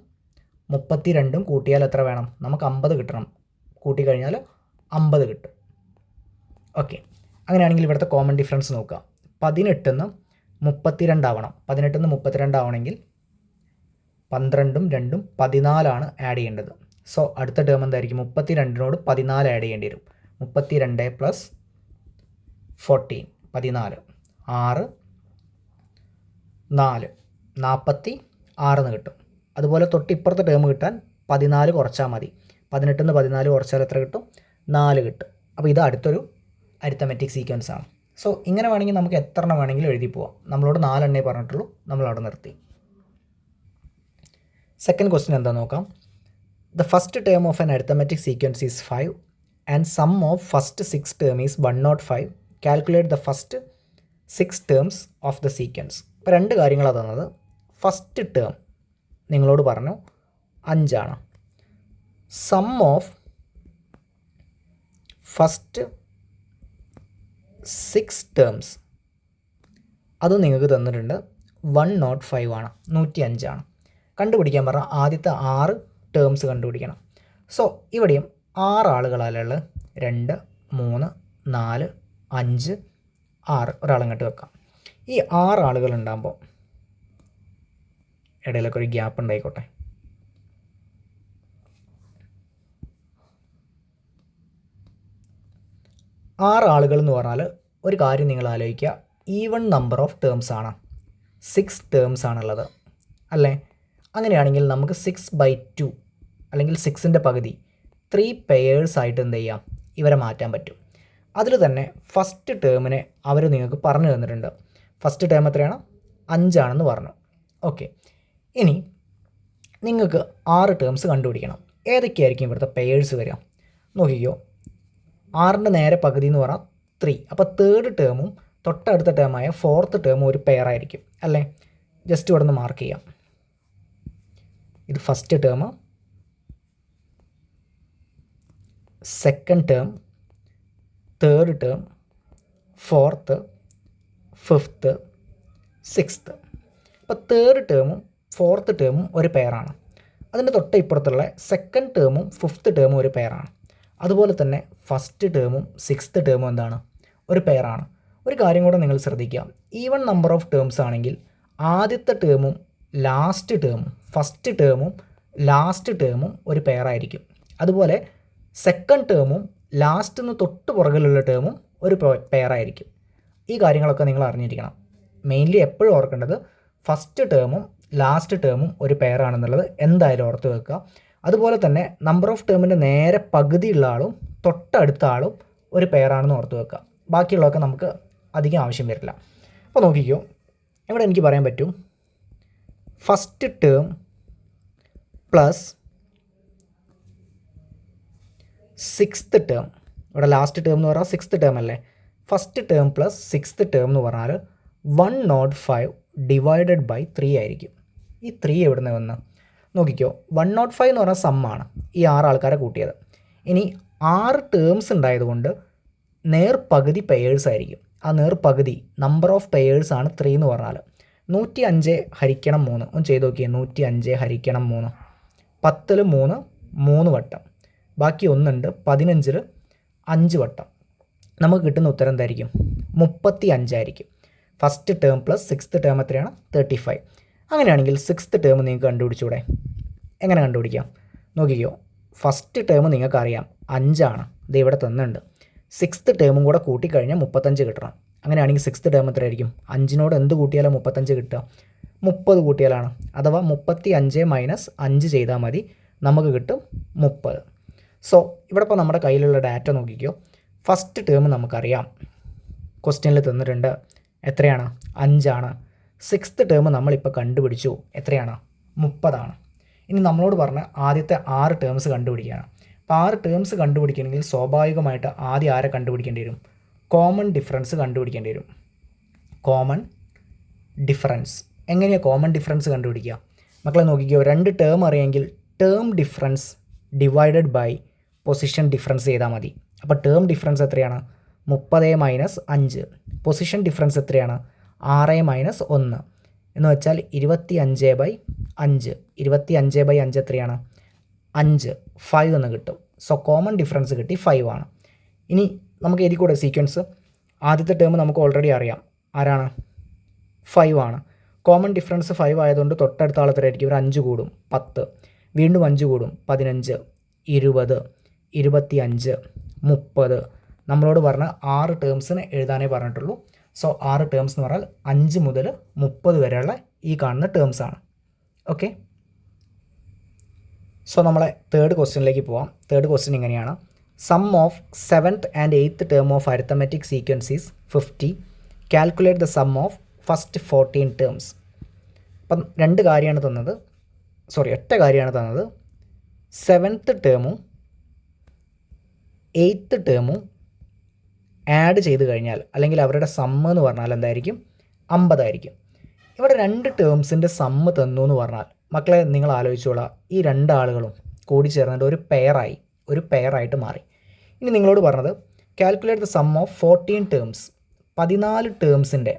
32ഉം കൂട്ടിയാൽ എത്ര വേണം? നമുക്ക് 50 കിട്ടണം. കൂട്ടിക്കഴിഞ്ഞാൽ 50 കിട്ടും. ഓക്കെ, അങ്ങനെയാണെങ്കിൽ ഇവിടുത്തെ കോമൺ ഡിഫറൻസ് നോക്കുക. 18 നിന്ന് 32 ആവണം. 18 നിന്ന് 32 ആവണമെങ്കിൽ 12ഉം 2ഉം 14 ആണ് ആഡ് ചെയ്യേണ്ടത്. സോ അടുത്ത ടേം എന്തായിരിക്കും? 32നോട് 14 ആഡ് ചെയ്യേണ്ടി വരും. 32 പ്ലസ് 14 14 6 4 46 എന്ന് കിട്ടും. അതുപോലെ തൊട്ടിപ്പുറത്തെ ടേം കിട്ടാൻ 14 കുറച്ചാൽ മതി. 18 നിന്ന് 14 കുറച്ചാൽ എത്ര കിട്ടും? 4 കിട്ടും. അപ്പോൾ ഇത് അടുത്തൊരു അരിത്തമെറ്റിക് സീക്വൻസ് ആണ്. സോ ഇങ്ങനെ വേണമെങ്കിൽ നമുക്ക് എത്ര എണ്ണം വേണമെങ്കിലും എഴുതി പോവാം. നമ്മളോട് 4 എണ്ണേ പറഞ്ഞിട്ടുള്ളൂ, നമ്മളവിടെ നിർത്തി. സെക്കൻഡ് ക്വസ്റ്റ്യൻ എന്താ നോക്കാം. The first term of an arithmetic sequence is 5 and sum of first 6 term is 105. Calculate the first 6 terms of the sequence. ഇപ്പോൾ 2 കാര്യങ്ങളാണ് തന്നത്. ഫസ്റ്റ് ടേം നിങ്ങളോട് പറഞ്ഞു 5 ആണ്. സം ഓഫ് ഫസ്റ്റ് 6 ടേംസ് അത് നിങ്ങൾക്ക് തന്നിട്ടുണ്ട് 105 ആണ്, 105 ആണ്. കണ്ടുപിടിക്കാൻ പറഞ്ഞാൽ ആദ്യത്തെ 6 ടേംസ് കണ്ടുപിടിക്കണം. സോ ഇവിടെയും 6 ആളുകളാലുള്ളത്. 2 3 4 5 6. ഒരാളങ്ങോട്ട് വെക്കാം. ഈ 6 ആളുകൾ ഉണ്ടാകുമ്പോൾ ഇടയിലൊക്കെ ഒരു ഗ്യാപ്പ് ഉണ്ടായിക്കോട്ടെ. ആറ് ആളുകൾ എന്ന് പറഞ്ഞാൽ ഒരു കാര്യം നിങ്ങൾ ആലോചിക്കുക, ഈവൺ നമ്പർ ഓഫ് ടേംസ് ആണ്. 6 ടേംസ് ആണുള്ളത് അല്ലേ. അങ്ങനെയാണെങ്കിൽ നമുക്ക് 6/2 അല്ലെങ്കിൽ 6ൻ്റെ പകുതി 3 പെയേഴ്സ് ആയിട്ട് എന്ത് ചെയ്യാം? ഇവരെ മാറ്റാൻ പറ്റും. അതിൽ തന്നെ ഫസ്റ്റ് ടേമിനെ അവർ നിങ്ങൾക്ക് പറഞ്ഞു തന്നിട്ടുണ്ട്. ഫസ്റ്റ് ടേം എത്രയാണ്? 5 ആണെന്ന് പറഞ്ഞു. ഓക്കെ, ഇനി നിങ്ങൾക്ക് 6 ടേംസ് കണ്ടുപിടിക്കണം. ഏതൊക്കെയായിരിക്കും ഇവിടുത്തെ പെയേഴ്സ് വരിക നോക്കിക്കോ. 6ൻ്റെ നേരെ പകുതി എന്ന് പറഞ്ഞാൽ 3. അപ്പോൾ തേർഡ് ടേമും തൊട്ടടുത്ത ടേമായ ഫോർത്ത് ടേമും ഒരു പെയറായിരിക്കും അല്ലേ? ജസ്റ്റ് ഇവിടെ നിന്ന് മാർക്ക് ചെയ്യാം. ഇത് first term, second term, third term, fourth, fifth, sixth. അപ്പോൾ തേർഡ് ടേമും ഫോർത്ത് ടേമും ഒരു പെയറാണ്. അതിൻ്റെ തൊട്ട് ഇപ്പുറത്തുള്ള സെക്കൻഡ് ടേമും ഫിഫ്ത്ത് ടേമും ഒരു പെയറാണ്. അതുപോലെ തന്നെ ഫസ്റ്റ് ടേമും സിക്സ്ത്ത് ടേമും എന്താണ്? ഒരു പെയറാണ്. ഒരു കാര്യം കൂടെ നിങ്ങൾ ശ്രദ്ധിക്കുക. ഈവൺ നമ്പർ ഓഫ് ടേംസ് ആണെങ്കിൽ ആദ്യത്തെ ടേമും ലാസ്റ്റ് ടേമും ഫസ്റ്റ് ടേമും ലാസ്റ്റ് ടേമും ഒരു പെയറായിരിക്കും. അതുപോലെ സെക്കൻഡ് ടേമും ലാസ്റ്റിന് തൊട്ട് പുറകിലുള്ള ടേമും ഒരു പെയറായിരിക്കും. ഈ കാര്യങ്ങളൊക്കെ നിങ്ങൾ അറിഞ്ഞിരിക്കണം. മെയിൻലി എപ്പോഴും ഓർക്കേണ്ടത് ഫസ്റ്റ് ടേമും ലാസ്റ്റ് ടേമും ഒരു പെയറാണെന്നുള്ളത് എന്തായാലും ഓർത്ത് വെക്കുക. അതുപോലെ തന്നെ നമ്പർ ഓഫ് ടേമിൻ്റെ നേരെ പകുതിയുള്ള ആളും തൊട്ടടുത്ത ആളും ഒരു പെയറാണെന്ന് ഓർത്ത് വെക്കുക. ബാക്കിയുള്ളതൊക്കെ നമുക്ക് അധികം ആവശ്യം വരില്ല. അപ്പോൾ നോക്കിക്കോ, ഇവിടെ എനിക്ക് പറയാൻ പറ്റും first term plus sixth term. ഇവിടെ ലാസ്റ്റ് ടേം എന്ന് പറഞ്ഞാൽ സിക്സ്ത് ടേം അല്ലേ? First term plus sixth term എന്ന് പറഞ്ഞാൽ 105 ഡിവൈഡഡ് ബൈ 3 ആയിരിക്കും. ഈ 3 എവിടെ നിന്ന് വന്ന് നോക്കിക്കോ. 105 എന്ന് പറഞ്ഞാൽ സമ്മാണ്, ഈ 6 ആൾക്കാരെ കൂട്ടിയത്. ഇനി 6 ടേംസ് ഉണ്ടായതുകൊണ്ട് നേർപകുതി പെയേഴ്സ് ആയിരിക്കും. ആ നേർപകുതി നമ്പർ ഓഫ് പെയേഴ്സ് ആണ് 3 എന്ന് പറഞ്ഞാൽ 105 ഹരിക്കണം 3. ഒന്ന് ചെയ്ത് നോക്കിയേ. 105 ഹരിക്കണം 3, 10ൽ 3 3 വട്ടം, ബാക്കി ഒന്നുണ്ട് 15ൽ 5 വട്ടം. നമുക്ക് കിട്ടുന്ന ഉത്തരം എന്തായിരിക്കും? 35 ആയിരിക്കും. First term plus sixth term എത്രയാണ്? 35. അങ്ങനെയാണെങ്കിൽ സിക്സ്ത് ടേം നിങ്ങൾക്ക് കണ്ടുപിടിച്ചൂടെ? എങ്ങനെ കണ്ടുപിടിക്കാം നോക്കിക്കോ. ഫസ്റ്റ് ടേം നിങ്ങൾക്കറിയാം 5 ആണ്, ഇത് ഇവിടെ തന്നുണ്ട്. സിക്സ്ത് ടേമും കൂടെ കൂട്ടിക്കഴിഞ്ഞാൽ 35 കിട്ടണം. അങ്ങനെയാണെങ്കിൽ സിക്സ്ത് ടേം എത്രയായിരിക്കും? 5നോട് എന്ത് കൂട്ടിയാലാണ് 35 കിട്ടുക? 30 കൂട്ടിയാലാണ്. അഥവാ 35 മൈനസ് 5 ചെയ്താൽ മതി, നമുക്ക് കിട്ടും 30. സോ ഇവിടെ ഇപ്പോൾ നമ്മുടെ കയ്യിലുള്ള ഡാറ്റ നോക്കിക്കോ. ഫസ്റ്റ് ടേം നമുക്കറിയാം, ക്വസ്റ്റ്യനിൽ തന്നിട്ടുണ്ട്. എത്രയാണ്? 5 ആണ്. സിക്സ്ത് ടേം നമ്മളിപ്പോൾ കണ്ടുപിടിച്ചു. എത്രയാണ്? 30 ആണ്. ഇനി നമ്മളോട് പറഞ്ഞ ആദ്യത്തെ 6 ടേംസ് കണ്ടുപിടിക്കുകയാണ്. അപ്പോൾ 6 ടേംസ് കണ്ടുപിടിക്കണമെങ്കിൽ സ്വാഭാവികമായിട്ട് ആദ്യം ആരെ കണ്ടുപിടിക്കേണ്ടി വരും? കോമൺ ഡിഫറൻസ് കണ്ടുപിടിക്കേണ്ടി വരും. Common difference. എങ്ങനെയാണ് കോമൺ ഡിഫറൻസ് കണ്ടുപിടിക്കുക? മക്കളെ നോക്കിക്കോ, 2 ടേം അറിയാമെങ്കിൽ term difference divided by position difference ചെയ്താൽ മതി. അപ്പോൾ ടേം ഡിഫറൻസ് എത്രയാണ്? 30 മൈനസ് 5. പൊസിഷൻ ഡിഫറൻസ് എത്രയാണ്? 6 മൈനസ് 1 എന്ന് വെച്ചാൽ 25/5. 25/5 എത്രയാണ്? 5. 5 എന്ന് കിട്ടും. സോ കോമൺ ഡിഫറൻസ് കിട്ടി 5 ആണ്. ഇനി നമുക്ക് എഴുതി കൂടെ സീക്വൻസ്. ആദ്യത്തെ ടേം നമുക്ക് ഓൾറെഡി അറിയാം, ആരാണ്? 5 ആണ്. കോമൺ ഡിഫറൻസ് 5 ആയതുകൊണ്ട് തൊട്ടടുത്ത ആൾ എത്രയായിരിക്കും? ഒരു 5 കൂടും, 10. വീണ്ടും 5 കൂടും, 15, 20, 25, 30. നമ്മളോട് പറഞ്ഞ 6 ടേംസിന് എഴുതാനേ പറഞ്ഞിട്ടുള്ളൂ. സോ 6 ടേംസ് എന്ന് പറഞ്ഞാൽ 5 മുതൽ 30 വരെയുള്ള ഈ കാണുന്ന ടേംസാണ്. ഓക്കെ, സോ നമ്മളെ തേർഡ് ക്വസ്റ്റ്യനിലേക്ക് പോവാം. തേർഡ് ക്വസ്റ്റ്യൻ ഇങ്ങനെയാണ്. Sum of 7th and 8th term of arithmetic sequence is 50. Calculate the sum of first 14 terms. അപ്പം 2 കാര്യമാണ് തന്നത്, ഒറ്റ കാര്യമാണ് തന്നത്. 7th ടേമും 8th ടേമും ആഡ് ചെയ്ത് കഴിഞ്ഞാൽ, അല്ലെങ്കിൽ അവരുടെ സമ്മ് എന്ന് പറഞ്ഞാൽ എന്തായിരിക്കും? 50 ആയിരിക്കും. ഇവിടെ 2 ടേംസിൻ്റെ സമ്മ് തന്നു എന്ന് പറഞ്ഞാൽ മക്കളെ നിങ്ങൾ ആലോചിച്ചോളാം, ഈ 2 ആളുകളും കൂടി ചേർന്നിട്ട് ഒരു പെയറായിട്ട് മാറി. ഇനി നിങ്ങളോട് പറഞ്ഞത് calculate the sum of 14 terms. 14 ടേംസിൻ്റെ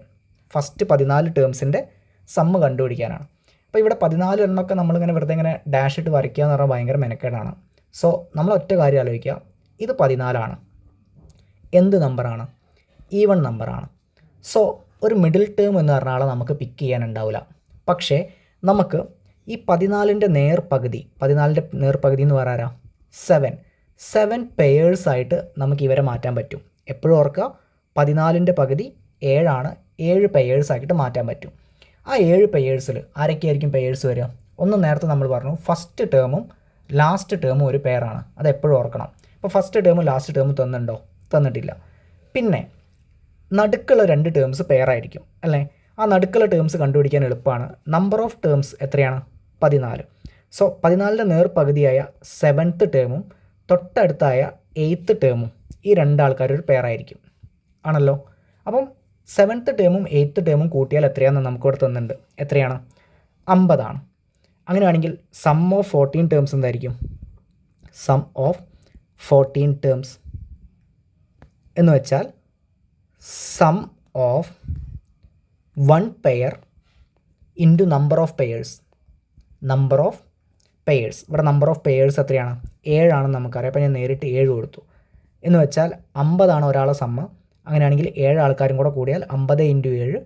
ഫസ്റ്റ് 14 ടേംസിൻ്റെ സമ്മ് കണ്ടുപിടിക്കാനാണ്. അപ്പോൾ ഇവിടെ 14 എണ്ണമൊക്കെ നമ്മളിങ്ങനെ വെറുതെ ഇങ്ങനെ ഡാഷ് ഇട്ട് വരയ്ക്കുക എന്ന് പറഞ്ഞാൽ ഭയങ്കര മെനക്കേടാണ്. സോ നമ്മൾ ഒറ്റ കാര്യം ആലോചിക്കുക, ഇത് 14 ആണ്. എന്ത് നമ്പറാണ്? ഈവൺ നമ്പറാണ്. സോ ഒരു മിഡിൽ ടേം എന്ന് പറഞ്ഞാൽ നമുക്ക് പിക്ക് ചെയ്യാനുണ്ടാവില്ല. പക്ഷേ നമുക്ക് ഈ 14ൻ്റെ നേർപകുതി എന്ന് പറയാറാ 7 പെയേഴ്സായിട്ട് നമുക്ക് ഇവരെ മാറ്റാൻ പറ്റും. എപ്പോഴും ഓർക്കുക, 14ൻ്റെ പകുതി 7 ആണ്. 7 പെയേഴ്സായിട്ട് മാറ്റാൻ പറ്റും. ആ 7 പെയേഴ്സിൽ ആരൊക്കെയായിരിക്കും പെയേഴ്സ് വരിക? ഒന്ന് നേരത്തെ നമ്മൾ പറഞ്ഞു, ഫസ്റ്റ് ടേമും ലാസ്റ്റ് ടേമും ഒരു പെയറാണ്. അത് എപ്പോഴും ഓർക്കണം. അപ്പോൾ ഫസ്റ്റ് ടേമും ലാസ്റ്റ് ടേമും തന്നിട്ടുണ്ടോ? തന്നിട്ടില്ല. പിന്നെ നടുക്കുള്ള 2 ടേംസ് പെയറായിരിക്കും അല്ലേ. ആ നടുക്കുള്ള ടേംസ് കണ്ടുപിടിക്കാൻ എളുപ്പമാണ്. നമ്പർ ഓഫ് ടേംസ് എത്രയാണ്? 14. സോ 14ൻ്റെ നേർപകുതിയായ 7th ടേമും തൊട്ടടുത്തായ 8th ടേമും ഈ 2 ആൾക്കാർ ഒരു പെയറായിരിക്കും ആണല്ലോ. അപ്പം 7th ടേമും 8th ടേമും കൂട്ടിയാൽ എത്രയാണെന്ന് നമുക്കിവിടെ തന്നിട്ടുണ്ട്. എത്രയാണ്? 50 ആണ്. അങ്ങനെയാണെങ്കിൽ സം ഓഫ് 14 ടേംസ് എന്തായിരിക്കും? സം ഓഫ് 14 ടേംസ് എന്ന് വെച്ചാൽ sum of 1 pair into number of pairs. Number of pairs, ഇവിടെ നമ്പർ ഓഫ് പെയേഴ്സ് എത്രയാണ്? 7 ആണെന്ന് നമുക്കറിയാം. അപ്പോൾ ഞാൻ നേരിട്ട് 7 കൊടുത്തു. എന്ന് വെച്ചാൽ 50 ആണ് ഒരാളെ സമ്മ്. അങ്ങനെയാണെങ്കിൽ 7 ആൾക്കാരും കൂടെ കൂടിയാൽ 50 × 7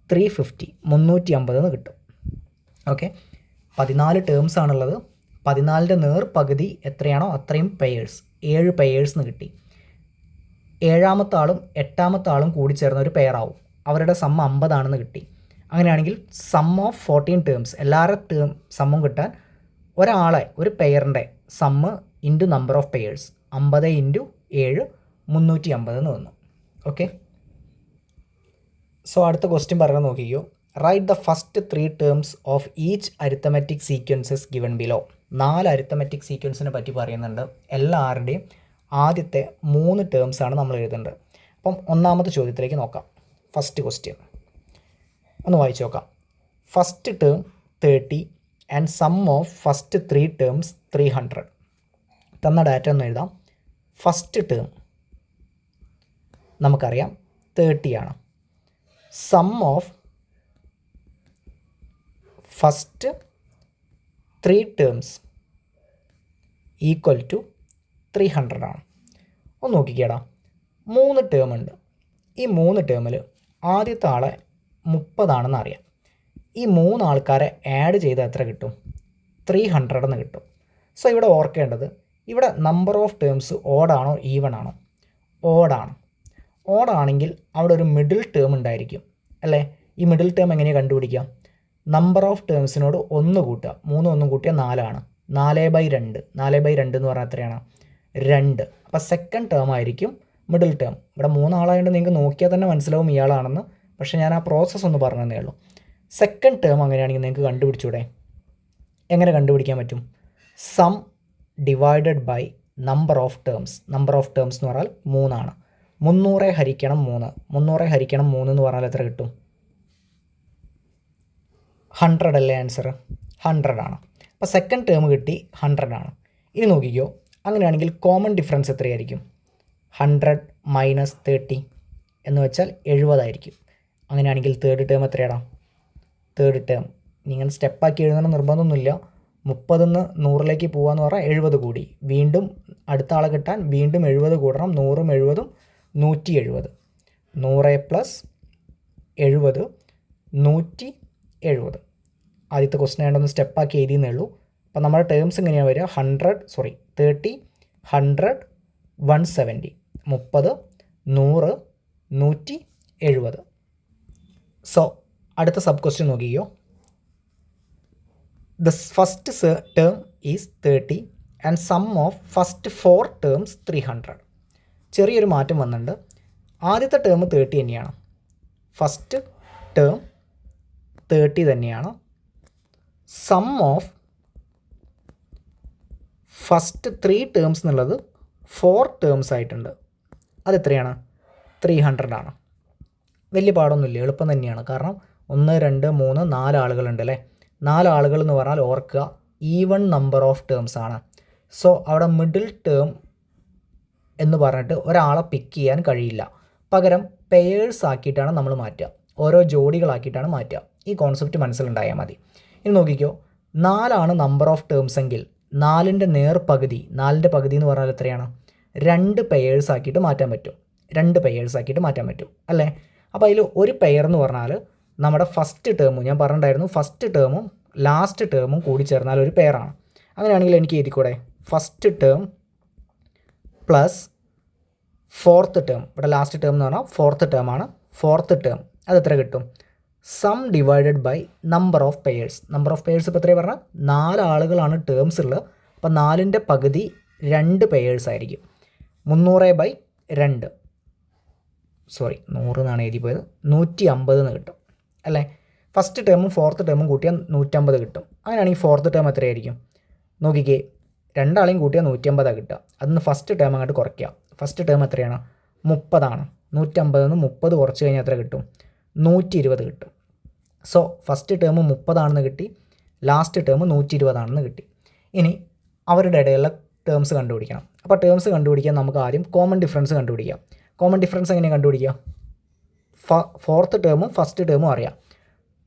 350, 350 എന്ന് കിട്ടും. ഓക്കെ, 14 ടേംസ് ആണുള്ളത്. 14ൻ്റെ നേർപകുതി എത്രയാണോ അത്രയും പെയേഴ്സ്, 7 പെയേഴ്സ് എന്ന് കിട്ടി. 7ാമത്തെ ആളും 8ാമത്തെ ആളും കൂടി ചേർന്ന ഒരു പെയറാവും. അവരുടെ സമ്മ് 50 ആണെന്ന് കിട്ടി. അങ്ങനെയാണെങ്കിൽ സം ഓഫ് 14 ടേംസ്, എല്ലാവരുടെ സമ്മും കിട്ടാൻ ഒരാളെ, ഒരു പെയറിൻ്റെ sum into number of pairs, 50 × 7 350 എന്ന് വന്നു. ഓക്കെ, സോ അടുത്ത ക്വസ്റ്റ്യൻ പറയാൻ നോക്കിക്കോ. Write the first 3 terms of each arithmetic sequences given below. 4 arithmetic സീക്വൻസിനെ പറ്റി പറയുന്നുണ്ട്. എല്ലാവരുടെയും ആദ്യത്തെ 3 ടേംസാണ് നമ്മൾ എഴുതേണ്ടത്. അപ്പം ഒന്നാമത്തെ ചോദ്യത്തിലേക്ക് നോക്കാം. ഫസ്റ്റ് ക്വസ്റ്റ്യൻ ഒന്ന് വായിച്ചു നോക്കാം. First term 30 and sum of first 3 terms 300. തന്ന ഡാറ്റ ഒന്ന് എഴുതാം. ഫസ്റ്റ് ടേം നമുക്കറിയാം 30 ആണ്. Sum of first 3 terms equal to 300 ആണ്. ഒന്ന് നോക്കിക്കേടാ, 3 ടേം ഉണ്ട്. ഈ 3 ടേമിൽ ആദ്യത്തെ ആളെ 30 ആണെന്ന് അറിയാം. ഈ 3 ആൾക്കാരെ ആഡ് ചെയ്താൽ എത്ര കിട്ടും? 300 എന്ന് കിട്ടും. സോ ഇവിടെ ഓർക്കേണ്ടത്, ഇവിടെ നമ്പർ ഓഫ് ടേംസ് ഓഡാണോ ഈവൺ ആണോ? ഓഡാണ്. ഓഡാണെങ്കിൽ അവിടെ ഒരു മിഡിൽ ടേം ഉണ്ടായിരിക്കും അല്ലേ. ഈ മിഡിൽ ടേം എങ്ങനെയാണ് കണ്ടുപിടിക്കാം? നമ്പർ ഓഫ് ടേംസിനോട് 1 കൂട്ടുക. 3 1 കൂട്ടിയാൽ 4 ആണ്. 4/2. 4/2 എന്ന് പറഞ്ഞാൽ എത്രയാണ്? 2. അപ്പോൾ സെക്കൻഡ് ടേം ആയിരിക്കും മിഡിൽ ടേം. ഇവിടെ 3 ആളായതുകൊണ്ട് നിങ്ങൾക്ക് നോക്കിയാൽ തന്നെ മനസ്സിലാവും ഇയാളാണെന്ന്. പക്ഷേ ഞാൻ ആ പ്രോസസ്സ് ഒന്ന് പറഞ്ഞു തന്നേ ഉള്ളൂ. സെക്കൻഡ് ടേം അങ്ങനെയാണെങ്കിൽ നിങ്ങൾക്ക് കണ്ടുപിടിച്ചൂടെ? എങ്ങനെ കണ്ടുപിടിക്കാൻ പറ്റും? Sum divided by number of terms. Number of terms എന്ന് പറഞ്ഞാൽ 3 ആണ്. 300 ഹരിക്കണം 3. 300 ഹരിക്കണം 3 എന്ന് പറഞ്ഞാൽ എത്ര കിട്ടും? 100 അല്ലേ ആൻസർ? 100 ആണ്. അപ്പോൾ സെക്കൻഡ് ടേം കിട്ടി 100 ആണ്. ഇനി നോക്കിക്കോ, അങ്ങനെയാണെങ്കിൽ കോമൺ ഡിഫറൻസ് എത്രയായിരിക്കും? 100 - 30 എന്ന് വെച്ചാൽ 70 ആയിരിക്കും. അങ്ങനെയാണെങ്കിൽ തേർഡ് ടേം എത്രയാണ്? തേർഡ് ടേം നിങ്ങൾ സ്റ്റെപ്പാക്കി എഴുതണം നിർബന്ധമൊന്നുമില്ല. 30 നിന്ന് 100ലേക്ക് പോകാമെന്ന് പറഞ്ഞാൽ 70 കൂടി. വീണ്ടും അടുത്ത ആളെ കിട്ടാൻ വീണ്ടും 70 കൂടണം. 100ഉം 70ഉം 170. 100 + 70 170. ആദ്യത്തെ ക്വസ്റ്റ്യൻ ആയതുകൊണ്ട് സ്റ്റെപ്പാക്കി എഴുതിയെന്നേ ഉള്ളൂ. അപ്പോൾ നമ്മുടെ ടേംസ് എങ്ങനെയാണ് വരിക? 30 100 170. 30 100 170. സോ അടുത്ത സബ് ക്വസ്റ്റ്യൻ നോക്കിയോ. The first term is 30 and sum of first 4 terms 300. ചെറിയൊരു മാറ്റം വന്നിട്ടുണ്ട്. ആദ്യത്തെ ടേം 30 തന്നെയാണ്. ഫസ്റ്റ് ടേം 30 തന്നെയാണ്. സം ഓഫ് ഫസ്റ്റ് 3 ടേംസ് എന്നുള്ളത് 4 ടേംസ് ആയിട്ടുണ്ട്. അതെത്രയാണ്? 300 ആണ്. വലിയ പാടൊന്നുമില്ല, എളുപ്പം തന്നെയാണ്. കാരണം 1 2 3 4 ആളുകളുണ്ട് അല്ലേ. 4 ആളുകൾ എന്ന് പറഞ്ഞാൽ ഓർക്കുക ഈവൺ നമ്പർ ഓഫ് ടേംസ് ആണ്. സോ അവിടെ മിഡിൽ ടേം എന്ന് പറഞ്ഞിട്ട് ഒരാളെ പിക്ക് ചെയ്യാൻ കഴിയില്ല. പകരം പെയേഴ്സ് ആക്കിയിട്ടാണ് നമ്മൾ മാറ്റുക. ഓരോ ജോഡികളാക്കിയിട്ടാണ് മാറ്റുക. ഈ കോൺസെപ്റ്റ് മനസ്സിലുണ്ടായാൽ മതി. ഇനി നോക്കിക്കോ, 4 ആണ് നമ്പർ ഓഫ് ടേംസ് എങ്കിൽ 4ൻ്റെ നേർപകുതി, 4ൻ്റെ പകുതി എന്ന് പറഞ്ഞാൽ എത്രയാണ്? 2 പെയേഴ്സ് ആക്കിയിട്ട് മാറ്റാൻ പറ്റും. 2 പെയേഴ്സ് ആക്കിയിട്ട് മാറ്റാൻ പറ്റും അല്ലേ. അപ്പോൾ അതിൽ ഒരു പെയർ എന്ന് പറഞ്ഞാൽ നമ്മുടെ ഫസ്റ്റ് ടേമും, ഞാൻ പറഞ്ഞിട്ടുണ്ടായിരുന്നു ഫസ്റ്റ് ടേമും ലാസ്റ്റ് ടേമും കൂടി ചേർന്നാൽ ഒരു പെയറാണ്. അങ്ങനെയാണെങ്കിൽ എനിക്ക് എഴുതിക്കൂടെ? First term plus 4th term. ഇവിടെ ലാസ്റ്റ് ടേം എന്ന് പറഞ്ഞാൽ 4th ടേമാണ്. 4th ടേം അതെത്ര കിട്ടും? Sum divided by number of pairs. Number of pairs ഇപ്പോൾ എത്രയാണ് പറഞ്ഞാൽ 4 ആളുകളാണ് ടേംസ് ഉള്ളത്. അപ്പോൾ 4ൻ്റെ പകുതി 2 പെയേഴ്സ് ആയിരിക്കും. 300/2 100 എന്നാണ് എഴുതി പോയത്, 150 എന്ന് കിട്ടും അല്ലേ. ഫസ്റ്റ് ടേമും ഫോർത്ത് ടേമും കൂട്ടിയാൽ 150 കിട്ടും. അങ്ങനെയാണെങ്കിൽ ഫോർത്ത് ടേം എത്രയായിരിക്കും നോക്കിക്കേ, രണ്ടാളെയും കൂട്ടിയാൽ 150 കിട്ടുക. അതിന് ഫസ്റ്റ് ടേം അങ്ങോട്ട് കുറയ്ക്കുക. ഫസ്റ്റ് ടേം എത്രയാണ്? 30 150 30 കുറച്ച് കഴിഞ്ഞാൽ എത്ര കിട്ടും? 120 കിട്ടും. സോ ഫസ്റ്റ് ടേം 30 കിട്ടി, ലാസ്റ്റ് ടേം 120 കിട്ടി. ഇനി അവരുടെ ഇടയിലുള്ള ടേംസ് കണ്ടുപിടിക്കണം. അപ്പോൾ ടേംസ് കണ്ടുപിടിക്കാൻ നമുക്ക് ആദ്യം കോമൺ ഡിഫറൻസ് കണ്ടുപിടിക്കാം. കോമൺ ഡിഫറൻസ് എങ്ങനെയാണ് കണ്ടുപിടിക്കുക? ഫോർത്ത് ടേമും ഫസ്റ്റ് ടേമും അറിയാം.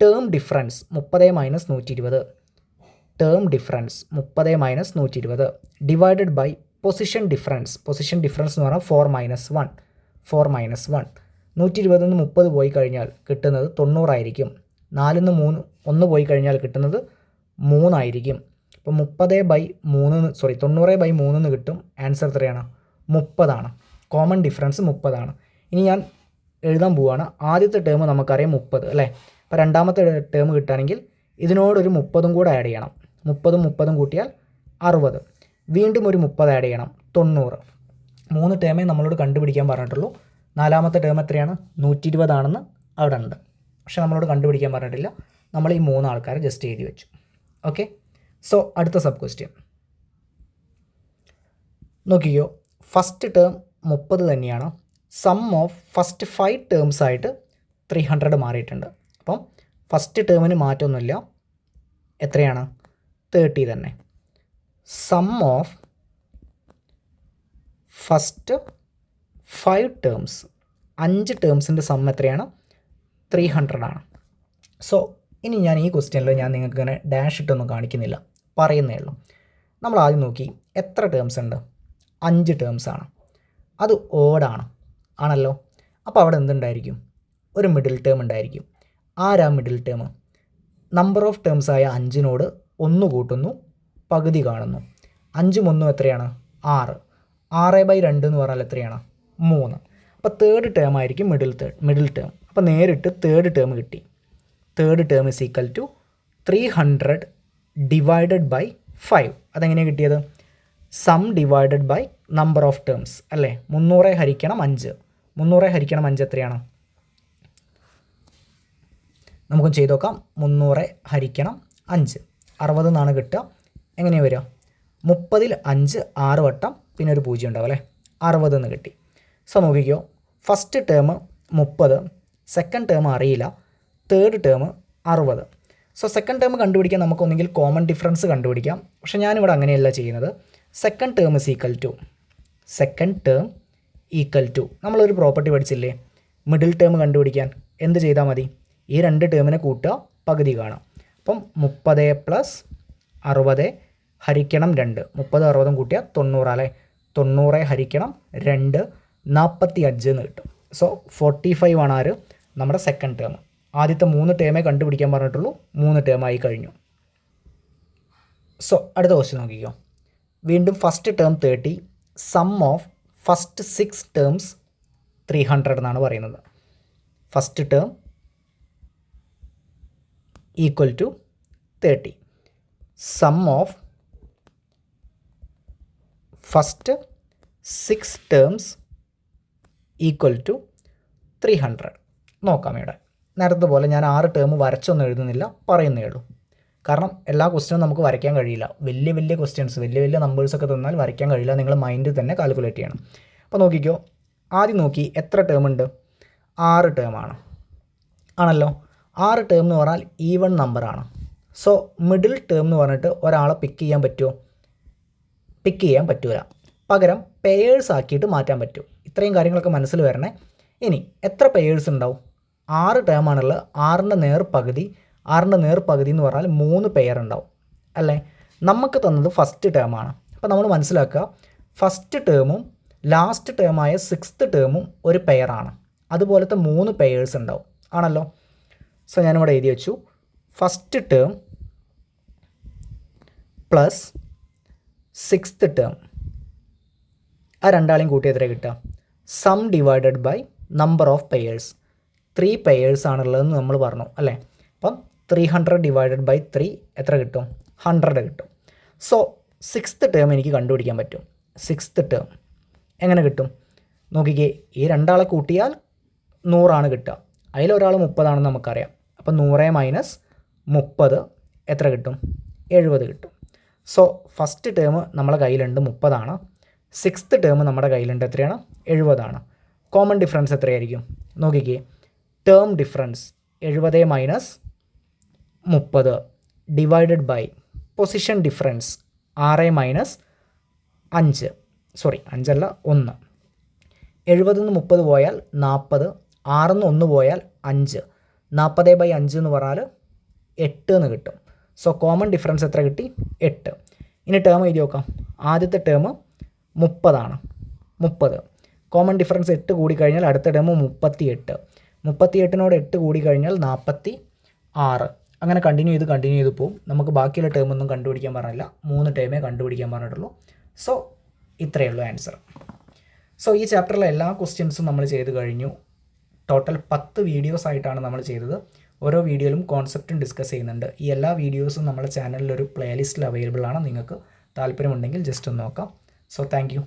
Term difference 30 - 120, term difference 30 - 120 divided by position difference. Position difference എന്ന് പറഞ്ഞാൽ 4 - 1. 120 30 പോയി കഴിഞ്ഞാൽ കിട്ടുന്നത് 90 ആയിരിക്കും. 4 1 പോയി കഴിഞ്ഞാൽ കിട്ടുന്നത് 3 ആയിരിക്കും. അപ്പോൾ 90/3 കിട്ടും. ആൻസർ എത്രയാണ്? 30. Common difference 30. ഇനി ഞാൻ എഴുതാൻ പോവുകയാണ്. ആദ്യത്തെ ടേം നമുക്കറിയാം 30 അല്ലേ. അപ്പോൾ രണ്ടാമത്തെ ടേം കിട്ടുകയാണെങ്കിൽ ഇതിനോടൊരു 30 കൂടെ ആഡ് ചെയ്യണം. 30 കൂട്ടിയാൽ 60. വീണ്ടും ഒരു 30 ആഡ് ചെയ്യണം, 90. 3 ടേമേ നമ്മളോട് കണ്ടുപിടിക്കാൻ പറഞ്ഞിട്ടുള്ളൂ. നാലാമത്തെ ടേം എത്രയാണ്? 120 അവിടെ ഉണ്ട്, പക്ഷെ നമ്മളോട് കണ്ടുപിടിക്കാൻ പറഞ്ഞിട്ടില്ല. നമ്മൾ ഈ 3 ആൾക്കാരെ ജസ്റ്റ് എഴുതി വെച്ചു. ഓക്കെ, സോ അടുത്ത സബ് ക്വസ്റ്റ്യൻ നോക്കിയോ. ഫസ്റ്റ് ടേം 30 തന്നെയാണ്. സം ഓഫ് ഫസ്റ്റ് 5 ടേംസ് ആയിട്ട് 300 മാറിയിട്ടുണ്ട്. അപ്പം ഫസ്റ്റ് ടേമിന് മാറ്റമൊന്നുമില്ല. എത്രയാണ്? 30 തന്നെ. സം ഓഫ് ഫസ്റ്റ് 5 ടേംസ്, 5 ടേംസിൻ്റെ സം എത്രയാണ്? 300. സോ ഇനി ഞാൻ ഈ ക്വസ്റ്റ്യനിൽ ഞാൻ നിങ്ങൾക്ക് ഇങ്ങനെ ഡാഷ് ഇട്ടൊന്നും കാണിക്കുന്നില്ല, പറയുന്നേ ഉള്ളൂ. നമ്മൾ ആദ്യം നോക്കി എത്ര ടേംസ് ഉണ്ട്? 5 ടേംസാണ്. അത് ഓഡാണ് ആണല്ലോ. അപ്പോൾ അവിടെ എന്തുണ്ടായിരിക്കും? ഒരു മിഡിൽ ടേം ഉണ്ടായിരിക്കും. ആരാ middle term? Number of terms ആയ 5നോട് 1 കൂട്ടുന്നു, പകുതി കാണുന്നു. 5 1 എത്രയാണ്? 6. 6/2 എന്ന് പറഞ്ഞാൽ എത്രയാണ്? 3. അപ്പോൾ തേർഡ് ടേം ആയിരിക്കും മിഡിൽ ടേം. അപ്പോൾ നേരിട്ട് തേർഡ് ടേം കിട്ടി. Third term is equal to 300 divided by 5. അതെങ്ങനെയാണ് കിട്ടിയത്? Sum divided by number of terms അല്ലേ. 300 ഹരിക്കണം 5. 300 ഹരിക്കണം 5 എത്രയാണ്? നമുക്കൊന്ന് ചെയ്ത് നോക്കാം. 300 ഹരിക്കണം 5 60 എന്നാണ് കിട്ടുക. എങ്ങനെയാണ് വരിക? 30ൽ 5 6 വട്ടം പിന്നെ ഒരു 0 ഉണ്ടാവും അല്ലേ. 60 എന്ന് കിട്ടി. സോ നോക്കിക്കോ, ഫസ്റ്റ് ടേം 30, സെക്കൻഡ് ടേം അറിയില്ല, third term 60. So second term കണ്ടുപിടിക്കാൻ നമുക്കൊന്നെങ്കിൽ കോമൺ ഡിഫറൻസ് കണ്ടുപിടിക്കാം. പക്ഷേ ഞാനിവിടെ അങ്ങനെയല്ല ചെയ്യുന്നത്. സെക്കൻഡ് ടേം ഈക്വൽ ടു നമ്മളൊരു പ്രോപ്പർട്ടി പഠിച്ചില്ലേ, മിഡിൽ ടേം കണ്ടുപിടിക്കാൻ എന്ത് ചെയ്താൽ മതി? ഈ 2 ടേമിനെ കൂട്ടുക, പകുതി കാണാം. അപ്പം 30 + 60 ഹരിക്കണം 2. 30 60 കൂട്ടിയാൽ 90 അല്ലേ. 90 ഹരിക്കണം 2 45 എന്ന് കിട്ടും. സോ 45 ആണ് ആര്? നമ്മുടെ സെക്കൻഡ് ടേം. ആദ്യത്തെ 3 ടേമേ കണ്ടുപിടിക്കാൻ പറഞ്ഞിട്ടുള്ളൂ, 3 ടേമായി കഴിഞ്ഞു. സോ അടുത്ത ക്വസ്റ്റ്യൻ നോക്കിക്കോ. വീണ്ടും first term 30, sum of first 6 terms 300 എന്നാണ് പറയുന്നത്. First term equal to 30. Sum of first 6 terms equal to 300. നോക്കാം. ഇവിടെ നേരത്തെ പോലെ ഞാൻ 6 ടേം വരച്ചൊന്നും എഴുതുന്നില്ല, പറയുന്നേ ഉള്ളൂ. കാരണം എല്ലാ ക്വസ്റ്റ്യനും നമുക്ക് വരയ്ക്കാൻ കഴിയില്ല. വലിയ ക്വസ്റ്റ്യൻസ്, വലിയ നമ്പേഴ്സൊക്കെ തന്നാൽ വരയ്ക്കാൻ കഴിയില്ല. നിങ്ങൾ മൈൻഡിൽ തന്നെ കാൽക്കുലേറ്റ് ചെയ്യണം. അപ്പോൾ നോക്കിക്കോ, ആദ്യം നോക്കി എത്ര ടേം ഉണ്ട്? 6 ടേമാണ് ആണല്ലോ. 6 ടേം എന്ന് പറഞ്ഞാൽ ഈവൺ നമ്പറാണ്. സോ മിഡിൽ ടേം എന്ന് പറഞ്ഞിട്ട് ഒരാളെ പിക്ക് ചെയ്യാൻ പറ്റുമോ? പിക്ക് ചെയ്യാൻ പറ്റൂല. പകരം പെയേഴ്സ് ആക്കിയിട്ട് മാറ്റാൻ പറ്റും. ഇത്രയും കാര്യങ്ങളൊക്കെ മനസ്സിൽ വരണേ. ഇനി എത്ര പെയേഴ്സ് ഉണ്ടാവും? 6 ടേമാണുള്ളത്. 6ൻ്റെ നേർപകുതി എന്ന് പറഞ്ഞാൽ 3 പെയർ ഉണ്ടാവും അല്ലേ. നമുക്ക് തന്നത് ഫസ്റ്റ് ടേമാണ്. അപ്പോൾ നമ്മൾ മനസ്സിലാക്കുക, ഫസ്റ്റ് ടേമും ലാസ്റ്റ് ടേമായ 6th ടേമും ഒരു പെയറാണ്. അതുപോലത്തെ 3 പെയേഴ്സ് ഉണ്ടാവും ആണല്ലോ. സോ ഞാനിവിടെ എഴുതി വെച്ചു, first term plus 6th term, ആ രണ്ടാളെയും കൂട്ടി എത്ര കിട്ടുക? Sum divided by number of pairs. 3 pairs ആണുള്ളതെന്ന് നമ്മൾ പറഞ്ഞു അല്ലേ. അപ്പം 300 ഡിവൈഡഡ് ബൈ 3 എത്ര കിട്ടും? 100 കിട്ടും. സോ 6th ടേം എനിക്ക് കണ്ടുപിടിക്കാൻ പറ്റും. 6th ടേം എങ്ങനെ കിട്ടും? നോക്കിക്കേ, ഈ രണ്ടാളെ കൂട്ടിയാൽ 100 കിട്ടുക. അതിലൊരാൾ 30 നമുക്കറിയാം. അപ്പോൾ 100 - 30 എത്ര കിട്ടും? 70 കിട്ടും. സോ ഫസ്റ്റ് ടേം നമ്മളെ കയ്യിലുണ്ട് 30. സിക്സ്ത് ടേം നമ്മുടെ കയ്യിലുണ്ട് എത്രയാണ്? 70. കോമൺ ഡിഫറൻസ് എത്രയായിരിക്കും? നോക്കിക്കേ, term difference 70 - 30 divided by position difference 6 - 5 sorry 5 അല്ല 1. 70 - 30 പോയാൽ 40, 6 - 1 പോയാൽ 5, 40/5 എന്ന് പറഞ്ഞാൽ 8 എന്ന് കിട്ടും. സോ കോമൺ ഡിഫറൻസ് എത്ര കിട്ടി? 8. ഇനി ടേം എഴുതി നോക്കാം. ആദ്യത്തെ ടേം 30. 30 കോമൺ ഡിഫറൻസ് 8 കൂടിക്കഴിഞ്ഞാൽ അടുത്ത ടേം 38. 38നോട് 8 കൂടിക്കഴിഞ്ഞാൽ 46. അങ്ങനെ കണ്ടിന്യൂ ചെയ്ത് പോകും. നമുക്ക് ബാക്കിയുള്ള ടേം ഒന്നും കണ്ടുപിടിക്കാൻ പറഞ്ഞില്ല, 3 ടേമേ കണ്ടുപിടിക്കാൻ പറഞ്ഞിട്ടുള്ളൂ. സോ ഇത്രയേ ഉള്ളൂ ആൻസർ. സോ ഈ ചാപ്റ്ററിലെ എല്ലാ ക്വസ്റ്റ്യൻസും നമ്മൾ ചെയ്ത് കഴിഞ്ഞു. ടോട്ടൽ 10 വീഡിയോസ് ആയിട്ടാണ് നമ്മൾ ചെയ്തത്. ഓരോ വീഡിയോയിലും കോൺസെപ്റ്റും ഡിസ്കസ് ചെയ്യുന്നുണ്ട്. ഈ എല്ലാ വീഡിയോസും നമ്മുടെ ചാനലിലൊരു പ്ലേലിസ്റ്റിൽ അവൈലബിൾ ആണ്. നിങ്ങൾക്ക് താല്പര്യമുണ്ടെങ്കിൽ ജസ്റ്റ് ഒന്ന് നോക്കാം. So thank you.